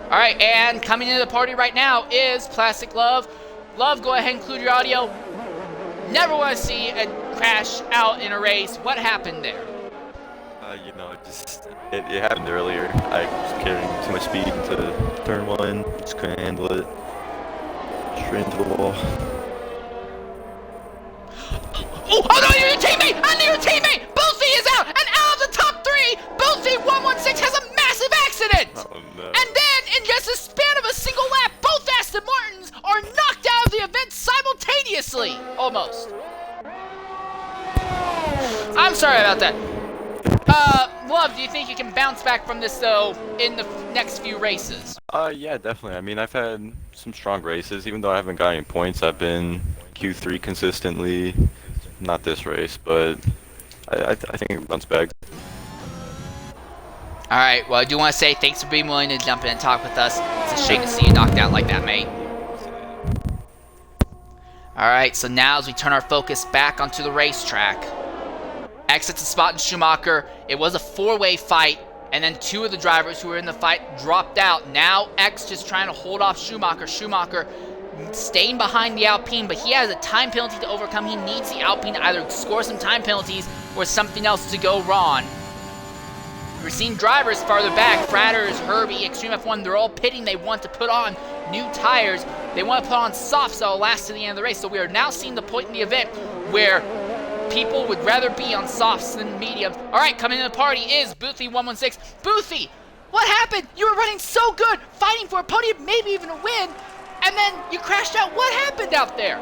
Alright, and coming into the party right now is Plastic Love. Love, go ahead and include your audio. Never want to see a crash out in a race. What happened there? It happened earlier. I was carrying too much speed into turn 1. Just couldn't handle it. Straight into the wall. Oh no, you're your teammate! I knew your teammate! Boothie is out! And out of the top 3, Boothie 116 has a massive accident! Oh no. And then, in just a span of a single lap, both Aston Martins are knocked out of the event simultaneously! Almost. I'm sorry about that. Love, do you think you can bounce back from this, though, in the next few races? Yeah, definitely. I mean, I've had some strong races. Even though I haven't got any points, I've been Q3 consistently. Not this race, but I think it bounce back. All right, well, I do want to say thanks for being willing to jump in and talk with us. It's a shame to see you knocked out like that, mate. All right, so now as we turn our focus back onto the racetrack, X hits a spot in Schumacher. It was a four-way fight, and then two of the drivers who were in the fight dropped out. Now X just trying to hold off Schumacher. Schumacher staying behind the Alpine, but he has a time penalty to overcome. He needs the Alpine to either score some time penalties or something else to go wrong. We're seeing drivers farther back, Fratters, Herbie, Extreme F1, they're all pitting. They want to put on new tires. They want to put on softs that will last to the end of the race. So we are now seeing the point in the event where people would rather be on softs than mediums. All right, coming in the party is Boothie116. Boothie, what happened? You were running so good, fighting for a podium, maybe even a win, and then you crashed out. What happened out there?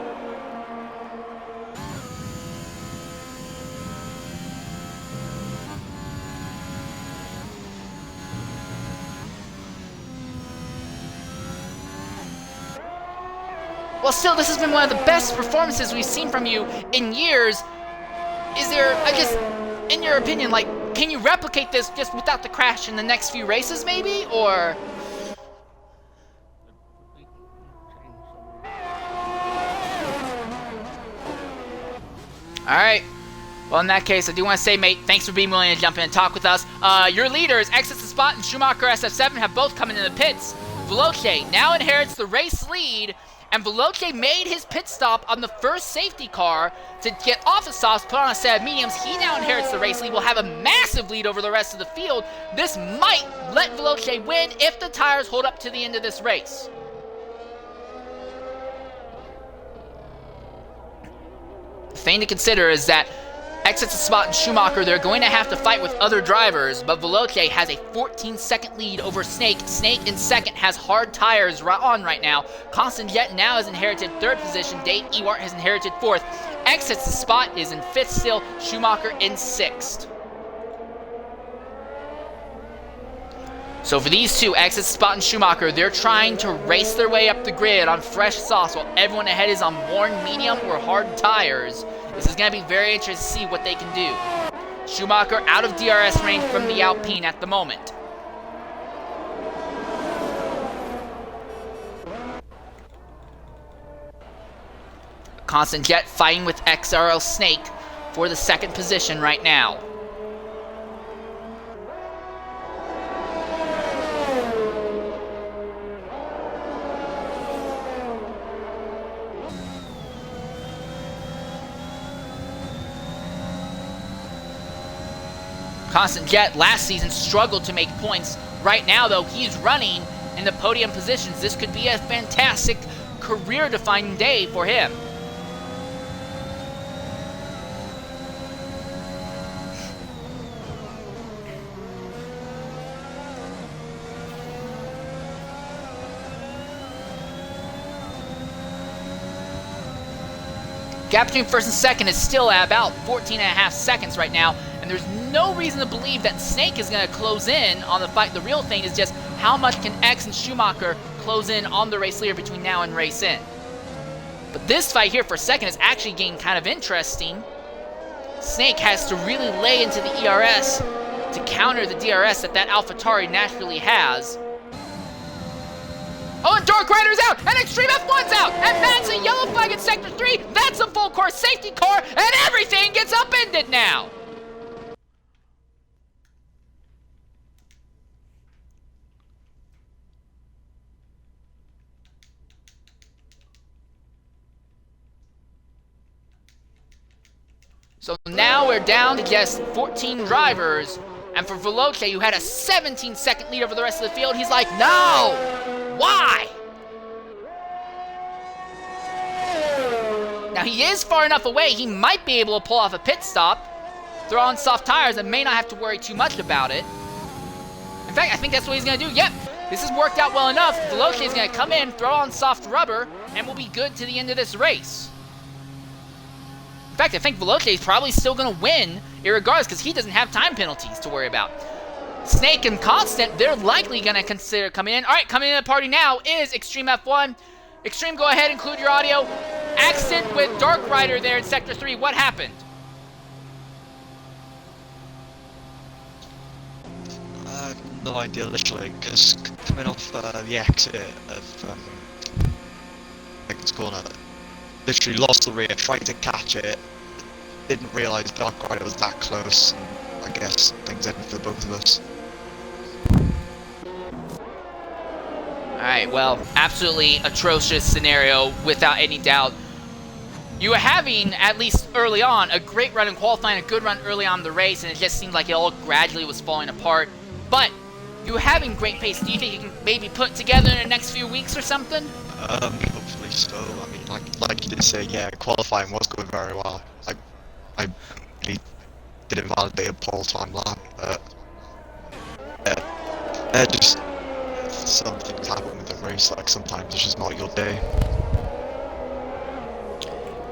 Well, still, this has been one of the best performances we've seen from you in years. Is there, I guess, in your opinion, like, can you replicate this just without the crash in the next few races, maybe? Or... Alright. Well, in that case, I do want to say, mate, thanks for being willing to jump in and talk with us. Your leaders, Exits the Spot and Schumacher SF7, have both come into the pits. Veloce now inherits the race lead, and Veloce made his pit stop on the first safety car to get off the softs, put on a set of mediums. He now inherits the race lead, will have a massive lead over the rest of the field. This might let Veloce win if the tires hold up to the end of this race. The thing to consider is that Exits the Spot and Schumacher, they're going to have to fight with other drivers, but Veloce has a 14-second lead over Snake. Snake in second has hard tires on right now. Constant Jet now has inherited third position. Dave Ewart has inherited fourth. Exits the Spot is in fifth still. Schumacher in sixth. So for these two, Exits the Spot and Schumacher, they're trying to race their way up the grid on fresh sauce while everyone ahead is on worn medium or hard tires. This is going to be very interesting to see what they can do. Schumacher out of DRS range from the Alpine at the moment. Constant Jet fighting with XRL Snake for the second position right now. Constant Jet last season struggled to make points. Right now, though, he's running in the podium positions. This could be a fantastic career-defining day for him. Gap between first and second is still at about 14.5 seconds right now, and there's no reason to believe that Snake is going to close in on the fight. The real thing is just how much can X and Schumacher close in on the race leader between now and race in. But this fight here for second is actually getting kind of interesting. Snake has to really lay into the ERS to counter the DRS that AlphaTauri naturally has. Oh, and Dark Rider's out, and Extreme F1's out, and that's a yellow flag in Sector 3. That's a full course safety car, and everything gets upended now. So now we're down to just 14 drivers, and for Veloce, who had a 17-second lead over the rest of the field, he's like, no! Why? Now he is far enough away, he might be able to pull off a pit stop, throw on soft tires, and may not have to worry too much about it. In fact, I think that's what he's going to do. Yep, this has worked out well enough. Veloce is going to come in, throw on soft rubber, and we'll be good to the end of this race. In fact, I think Veloce is probably still going to win, irregardless, because he doesn't have time penalties to worry about. Snake and Constant, they're likely going to consider coming in. All right, coming in the party now is Extreme F1. Extreme, go ahead, include your audio. Accident with Dark Rider there in Sector 3. What happened? No idea, literally, because coming off the exit of Megan's Corner, literally lost the rear, tried to catch it, didn't realise Dark Rider was that close, and I guess things ended for both of us. Alright, well, absolutely atrocious scenario, without any doubt. You were having, at least early on, a great run in qualifying, a good run early on in the race, and it just seemed like it all gradually was falling apart. But you were having great pace. Do you think you can maybe put together in the next few weeks or something? Hopefully so. I mean, like you did say, yeah, qualifying was going very well. I really didn't validate a pole time lap, but just some things happen with the race. Like sometimes it's just not your day.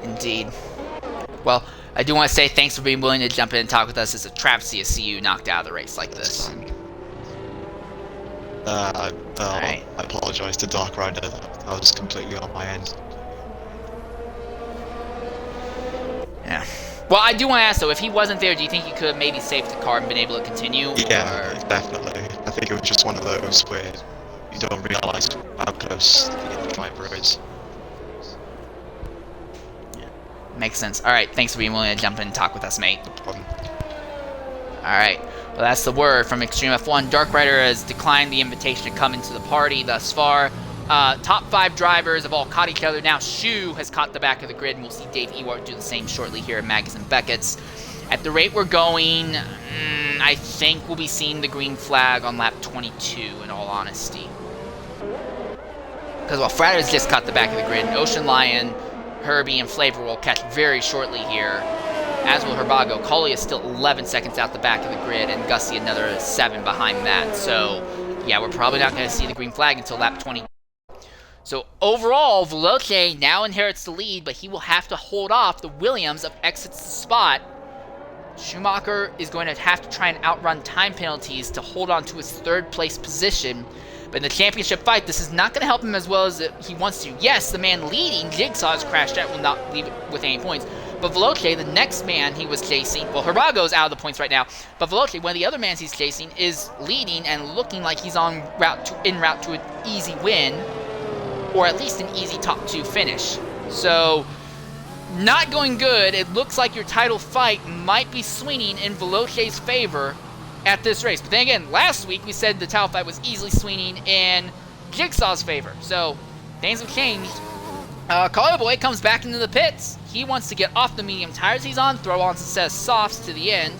Indeed. Well, I do want to say thanks for being willing to jump in and talk with us. It's a travesty to see you knocked out of the race like this. I apologise to Dark Rider. That was completely on my end. Yeah. Well, I do want to ask though, if he wasn't there, do you think you could have maybe saved the car and been able to continue? Yeah, definitely. I think it was just one of those where you don't realise how close the other driver is. Makes sense. Alright, thanks for being willing to jump in and talk with us, mate. No problem. Alright, well that's the word from Extreme F1. Dark Rider has declined the invitation to come into the party thus far. Top 5 drivers have all caught each other. Now Shu has caught the back of the grid, and we'll see Dave Ewart do the same shortly here at Magus and Beckett's. At the rate we're going, I think we'll be seeing the green flag on lap 22, in all honesty. Because while Fratter's just caught the back of the grid, Ocean Lion, Herbie, and Flavor will catch very shortly here, as will Herbago. Coley is still 11 seconds out the back of the grid, and Gussie another 7 behind that. So, yeah, we're probably not going to see the green flag until lap 20. So, overall, Veloce now inherits the lead, but he will have to hold off the Williams of exits the spot. Schumacher is going to have to try and outrun time penalties to hold on to his 3rd place position. But in the championship fight, this is not going to help him as well as he wants to. Yes, the man leading, Jigsaw, has crashed out, will not leave it with any points. But Veloce, the next man he was chasing, well, Herbago's out of the points right now, but Veloce, one of the other mans he's chasing, is leading and looking like he's en route to an easy win, or at least an easy top 2 finish. So, not going good. It looks like your title fight might be swinging in Veloce's favor at this race. But then again, last week we said the title fight was easily swinging in Jigsaw's favor. So, things have changed. Collie Boy comes back into the pits. He wants to get off the medium tires he's on, throw on some set of softs to the end.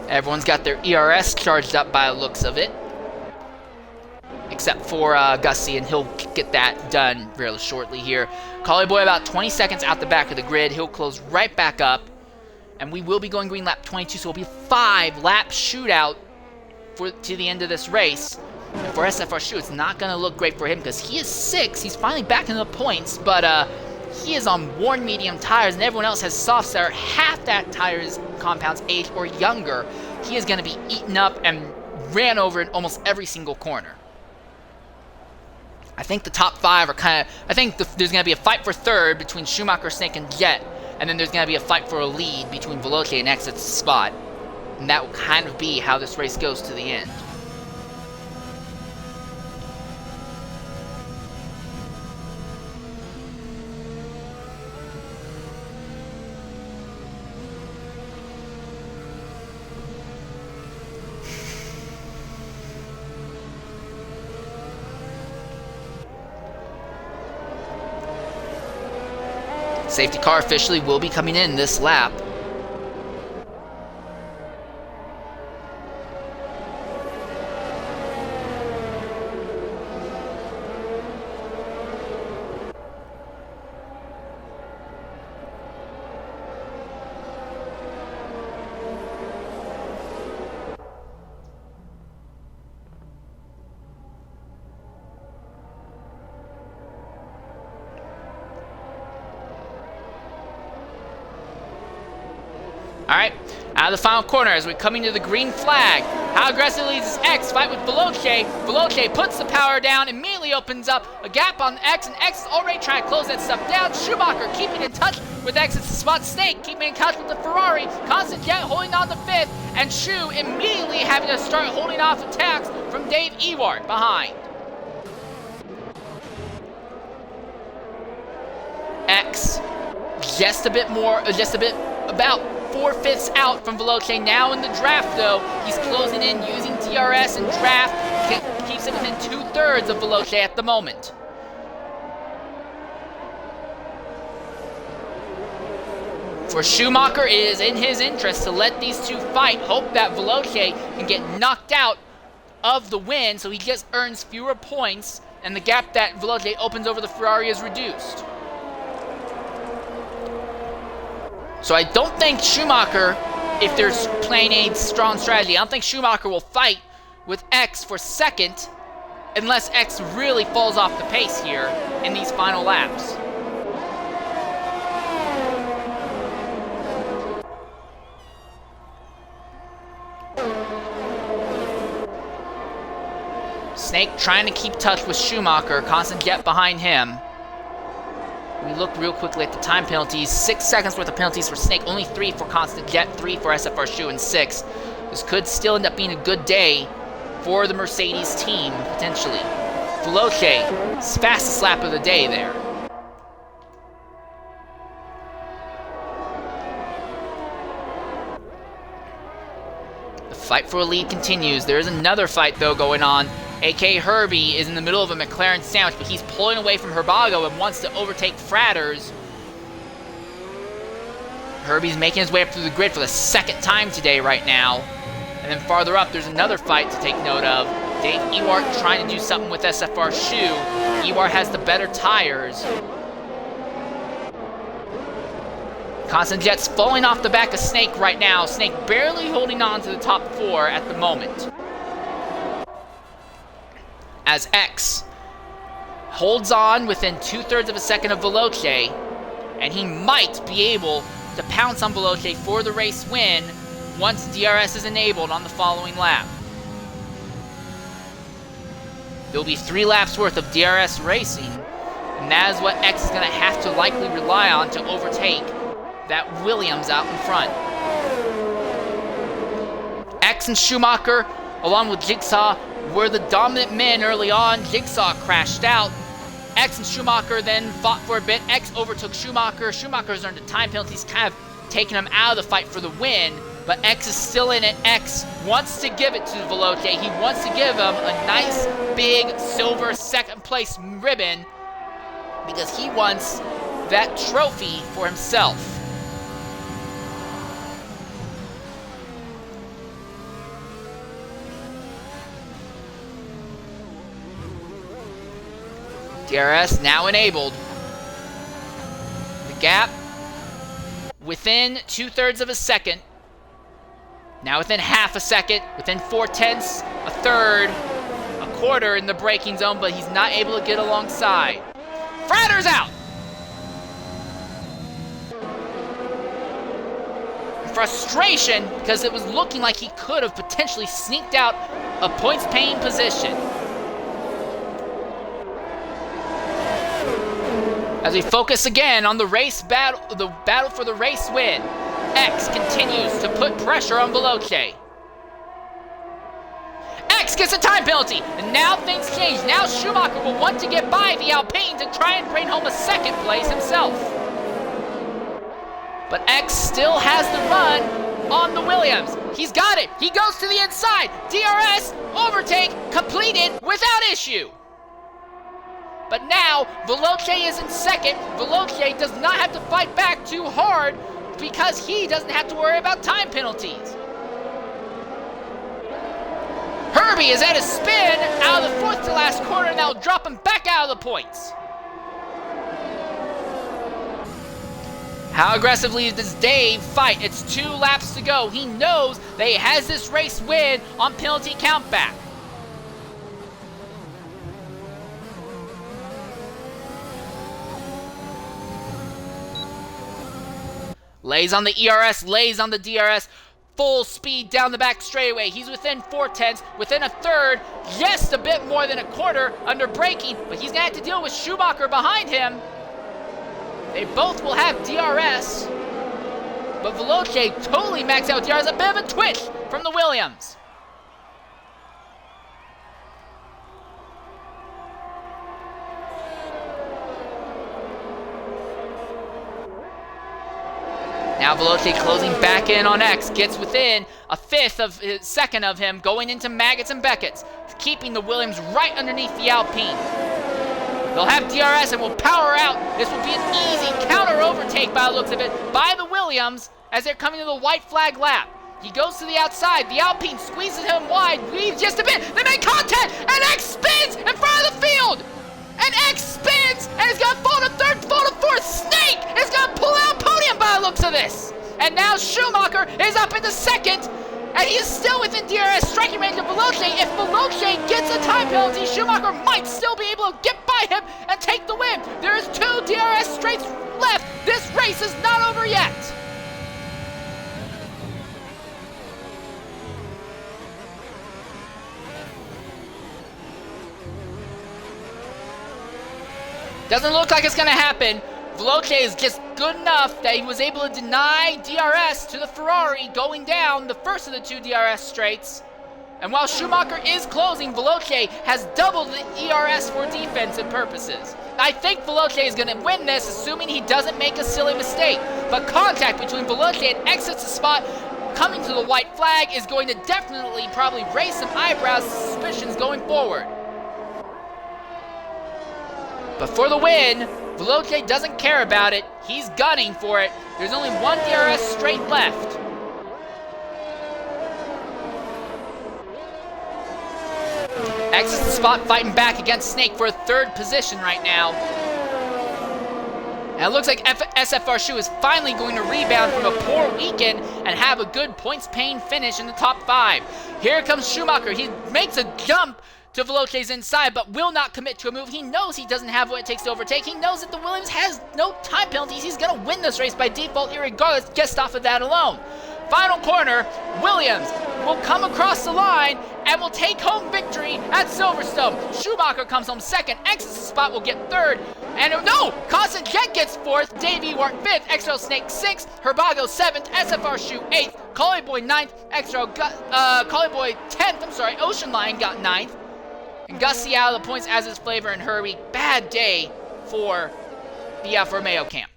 Everyone's got their ERS charged up by the looks of it. Except for Gussie, and he'll get that done really shortly here. Collie Boy about 20 seconds out the back of the grid. He'll close right back up. And we will be going green lap 22, so it'll be a 5-lap shootout to the end of this race. And for SFR Shu, it's not going to look great for him because he is 6. He's finally back in the points, but he is on worn medium tires, and everyone else has softs that are half that tire's compound's age or younger. He is going to be eaten up and ran over in almost every single corner. I think the top 5 are kind of... I think there's going to be a fight for 3rd between Schumacher, Snake, and Jet. And then there's going to be a fight for a lead between Veloce and Exit's spot. And that will kind of be how this race goes to the end. Safety car officially will be coming in this lap. Alright, out of the final corner as we're coming to the green flag. How aggressively does X fight with Veloce? Veloce puts the power down, immediately opens up a gap on X, and X is already trying to close that stuff down. Schumacher keeping in touch with X. It's the spot Snake keeping in touch with the Ferrari. Constant Jet holding on to 5th, and Shu immediately having to start holding off attacks from Dave Ewart behind. X just about 4/5 out from Veloce now in the draft, though. He's closing in using DRS and draft. Keeps him within 2/3 of Veloce at the moment. For Schumacher, it is in his interest to let these two fight, hope that Veloce can get knocked out of the win so he just earns fewer points, and the gap that Veloce opens over the Ferrari is reduced. So I don't think Schumacher, if there's playing a strong strategy, I don't think Schumacher will fight with X for second unless X really falls off the pace here in these final laps. Snake trying to keep touch with Schumacher, Constant Jet behind him. We look real quickly at the time penalties. 6 seconds worth of penalties for Snake, only 3 for Constant Jet, 3 for SFR Shu, and 6. This could still end up being a good day for the Mercedes team, potentially. Veloce, fastest lap of the day there. The fight for a lead continues. There is another fight, though, going on. A.K. Herbie is in the middle of a McLaren sandwich, but he's pulling away from Herbago and wants to overtake Fratters. Herbie's making his way up through the grid for the second time today right now. And then farther up, there's another fight to take note of. Dave Ewart trying to do something with SFR Shu. Ewart has the better tires. Constant Jet's falling off the back of Snake right now. Snake barely holding on to the top 4 at the moment. As X holds on within 2/3 of a second of Veloce, and he might be able to pounce on Veloce for the race win once DRS is enabled on the following lap. There'll be 3 laps worth of DRS racing, and that is what X is going to have to likely rely on to overtake that Williams out in front. X and Schumacher, along with Jigsaw, were the dominant men early on. Jigsaw crashed out. X and Schumacher then fought for a bit. X overtook Schumacher. Schumacher's earned a time penalties, kind of taking him out of the fight for the win, but X is still in it. X wants to give it to Veloce. He wants to give him a nice, big, silver second place ribbon because he wants that trophy for himself. DRS now enabled. The gap within 2/3 of a second. Now within half a second, within 4/10, a third, a quarter in the braking zone, but he's not able to get alongside. Fratter's out! Frustration because it was looking like he could have potentially sneaked out a points-paying position. As we focus again on the race battle, the battle for the race win, X continues to put pressure on Veloce. X gets a time penalty, and now things change. Now Schumacher will want to get by the Alpines and try and bring home a second place himself. But X still has the run on the Williams. He's got it. He goes to the inside. DRS, overtake, completed without issue. But now, Veloce is in second. Veloce does not have to fight back too hard because he doesn't have to worry about time penalties. Herbie is at a spin out of the 4th to last corner, and that'll drop him back out of the points. How aggressively does Dave fight? It's 2 laps to go. He knows that he has this race win on penalty countback. Lays on the ERS, lays on the DRS. Full speed down the back straightaway. He's within 4/10, within a third, just a bit more than a quarter under braking, but he's gonna have to deal with Schumacher behind him. They both will have DRS, but Veloce totally maxed out DRS. A bit of a twitch from the Williams. Now Veloce closing back in on X, gets within a second of him, going into Maggots and Beckett's, keeping the Williams right underneath the Alpine. They'll have DRS and will power out. This will be an easy counter overtake by the looks of it by the Williams as they're coming to the white flag lap. He goes to the outside. The Alpine squeezes him wide, weaves just a bit. They make contact, and X spins in front of the field. And X spins, and he's going to fall to third, fall to fourth. Snake is going to pull out Podium by the looks of this. And now Schumacher is up into second, and he is still within DRS striking range of Veloce. If Veloce gets a time penalty, Schumacher might still be able to get by him and take the win. There is 2 DRS straights left. This race is not over yet. Doesn't look like it's going to happen. Veloce is just good enough that he was able to deny DRS to the Ferrari going down the first of the 2 DRS straights. And while Schumacher is closing, Veloce has doubled the ERS for defensive purposes. I think Veloce is going to win this, assuming he doesn't make a silly mistake. But contact between Veloce and exits the spot coming to the white flag is going to definitely probably raise some eyebrows, suspicions going forward. But for the win, Veloce doesn't care about it. He's gunning for it. There's only 1 DRS straight left. Exits the spot, fighting back against Snake for a 3rd position right now. And it looks like SFR Shoe is finally going to rebound from a poor weekend and have a good points-paying finish in the top 5. Here comes Schumacher. He makes a jump to Veloce's inside, but will not commit to a move. He knows he doesn't have what it takes to overtake. He knows that the Williams has no time penalties. He's going to win this race by default, irregardless, just off of that alone. Final corner, Williams will come across the line and will take home victory at Silverstone. Schumacher comes home 2nd. Exits the spot, will get 3rd. And no! Constant Jet gets 4th. Davey Wart 5th. XRL Snake 6th. Herbago 7th. SFR Shoe 8th. Collie Boy 9th. Collie Boy 10th. Ocean Lion got 9th. And Gussie out of the points as is Flavor and Herbie. Bad day for the Alfa Romeo camp.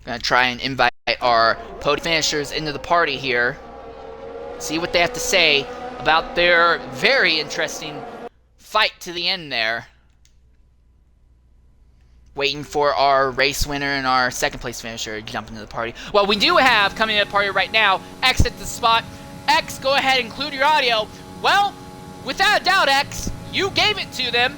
Gonna try and invite our Podium Finishers into the party here. See what they have to say about their very interesting fight to the end there. Waiting for our race winner and our 2nd place finisher to jump into the party. Well, we do have coming into the party right now, exit the spot. X, go ahead and include your audio. Well, without a doubt, X, you gave it to them.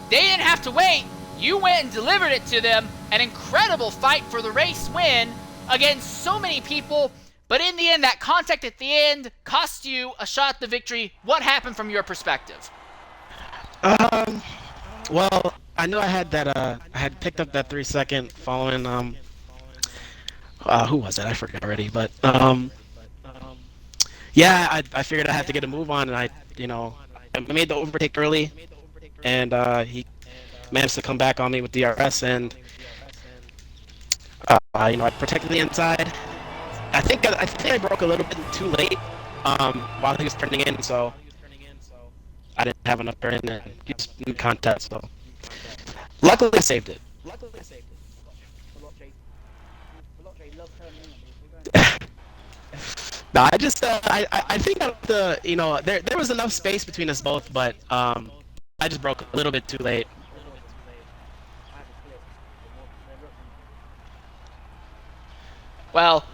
They didn't have to wait. You went and delivered it to them. An incredible fight for the race win against so many people. But in the end, that contact at the end cost you a shot at the victory. What happened from your perspective? Well, I knew I had that, I had picked up that 3-second following, who was it? I forget already, but, yeah, I figured I had to get a move on, and I made the overtake early, and, he managed to come back on me with DRS, and, I protected the inside. I think I broke a little bit too late, while he was turning in, so I didn't have enough turn and use new contact, so luckily I saved it. No, I just I think there was enough space between us both, but I just broke a little bit too late. Well,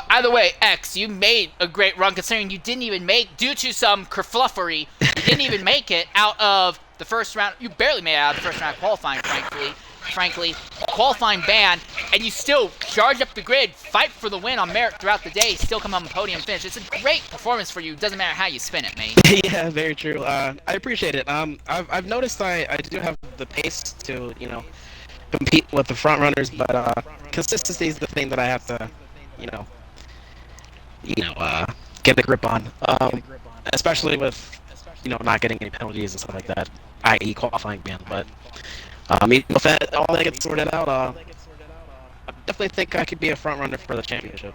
either way, X, you made a great run considering you didn't even make, due to some kerfluffery, you didn't even make it out of the first round. You barely made it out of the first round qualifying, frankly. frankly, qualifying ban, and you still charge up the grid, fight for the win on merit throughout the day, still come on podium finish. It's a great performance for you. Doesn't matter how you spin it, mate. Yeah, very true. I appreciate it. I've noticed I do have the pace to, compete with the front runners, but consistency is the thing that I have to, you know, get a grip on. Especially with, not getting any penalties and stuff like that, i.e. qualifying ban. But if all that gets sorted out, I definitely think I could be a front runner for the championship.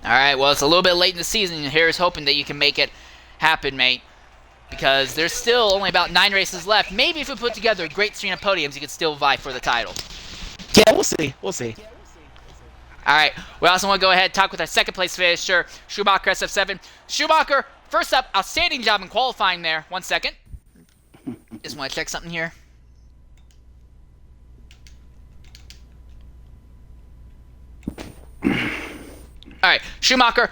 All right, well, it's a little bit late in the season, and here's hoping that you can make it happen, mate, because there's still only about 9 races left. Maybe if we put together a great string of podiums, you could still vie for the title. Yeah, we'll see. We'll see. All right, we also want to go ahead and talk with our second place finisher, Schumacher SF7. Schumacher, first up, outstanding job in qualifying there. 1 second. Just want to check something here. All right, Schumacher,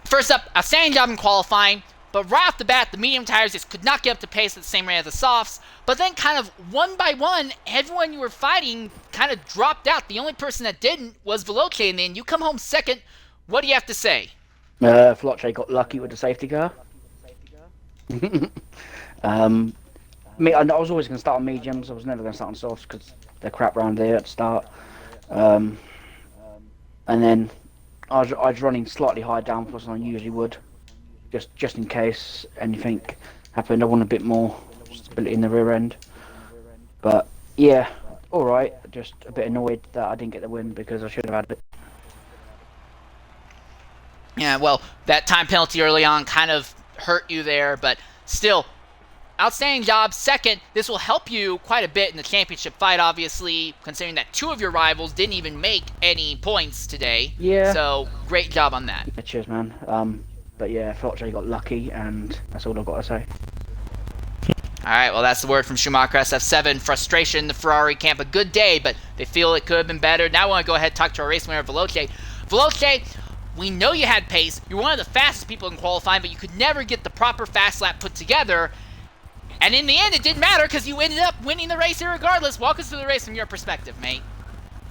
first up, outstanding job in qualifying, but right off the bat, the medium tires just could not get up to pace at the same rate as the softs, but then kind of one by one, everyone you were fighting kind of dropped out. The only person that didn't was Veloce, and then you come home second. What do you have to say? Veloce got lucky with the safety car. I was always going to start on mediums. I was never going to start on softs because they're crap round here at the start. And then I was running slightly higher downforce than I usually would, just in case anything happened. I want a bit more stability in the rear end. But yeah, all right. Just a bit annoyed that I didn't get the win because I should have had it. Yeah, well, that time penalty early on kind of hurt you there, but still, outstanding job. Second, this will help you quite a bit in the championship fight, obviously, considering that 2 of your rivals didn't even make any points today. Yeah. So, great job on that. Yeah, cheers, man. But yeah, Veloce got lucky, and that's all I've got to say. All right, well, that's the word from Schumacher SF7. Frustration in the Ferrari camp. A good day, but they feel it could have been better. Now I want to go ahead and talk to our race winner, Veloce. Veloce, we know you had pace. You're one of the fastest people in qualifying, but you could never get the proper fast lap put together. And in the end, it didn't matter because you ended up winning the race regardless. Walk us through the race from your perspective, mate.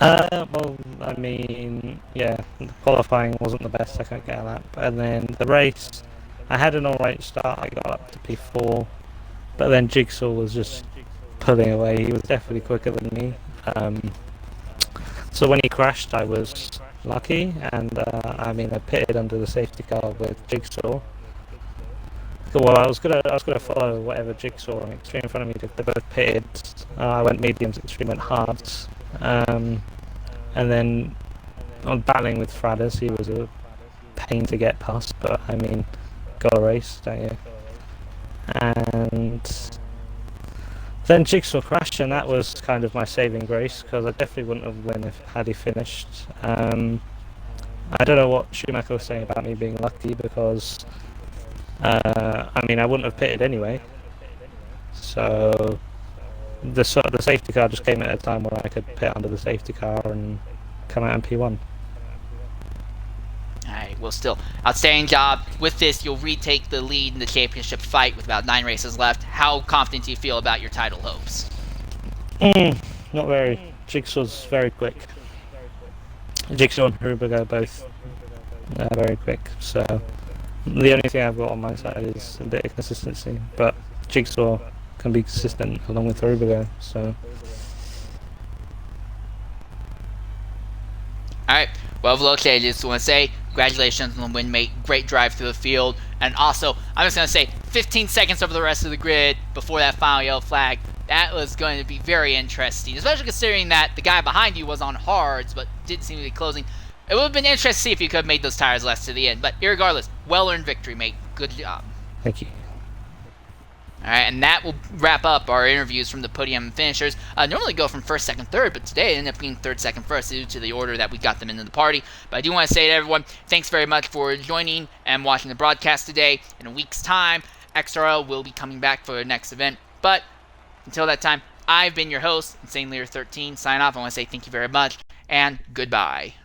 Well, I mean, yeah, the qualifying wasn't the best. I couldn't get a lap. And then the race, I had an alright start. I got up to P4. But then Jigsaw was just pulling away. He was definitely quicker than me. So when he crashed, I was lucky. And, I pitted under the safety car with Jigsaw. Well, I was gonna follow whatever Jigsaw and Extreme in front of me did. They both pitted. I went mediums, Extreme went hards. And then on battling with Fradders, he was a pain to get past. But got a race, don't you? And then Jigsaw crashed, and that was kind of my saving grace because I definitely wouldn't have won had he finished. I don't know what Schumacher was saying about me being lucky because. I wouldn't have pitted anyway. So the safety car just came at a time where I could pit under the safety car and come out in P1. Alright, well, still, outstanding job. With this, you'll retake the lead in the championship fight with about 9 races left. How confident do you feel about your title hopes? Not very. Jigsaw's very quick. Jigsaw and Rubiger are both very quick, so the only thing I've got on my side is a bit of consistency, but Jigsaw can be consistent along with Rubiger, so. Alright, well, Veloce, I just want to say, congratulations on the win, mate. Great drive through the field. And also, I'm just going to say, 15 seconds over the rest of the grid before that final yellow flag. That was going to be very interesting, especially considering that the guy behind you was on hards, but didn't seem to be closing. It would have been interesting to see if you could have made those tires last to the end. But irregardless, well-earned victory, mate. Good job. Thank you. All right, and that will wrap up our interviews from the Podium Finishers. Normally go from first, second, third, but today it ended up being third, second, first due to the order that we got them into the party. But I do want to say to everyone, thanks very much for joining and watching the broadcast today. In a week's time, XRL will be coming back for their next event. But until that time, I've been your host, Insane Leader 13. Sign off. I want to say thank you very much, and goodbye.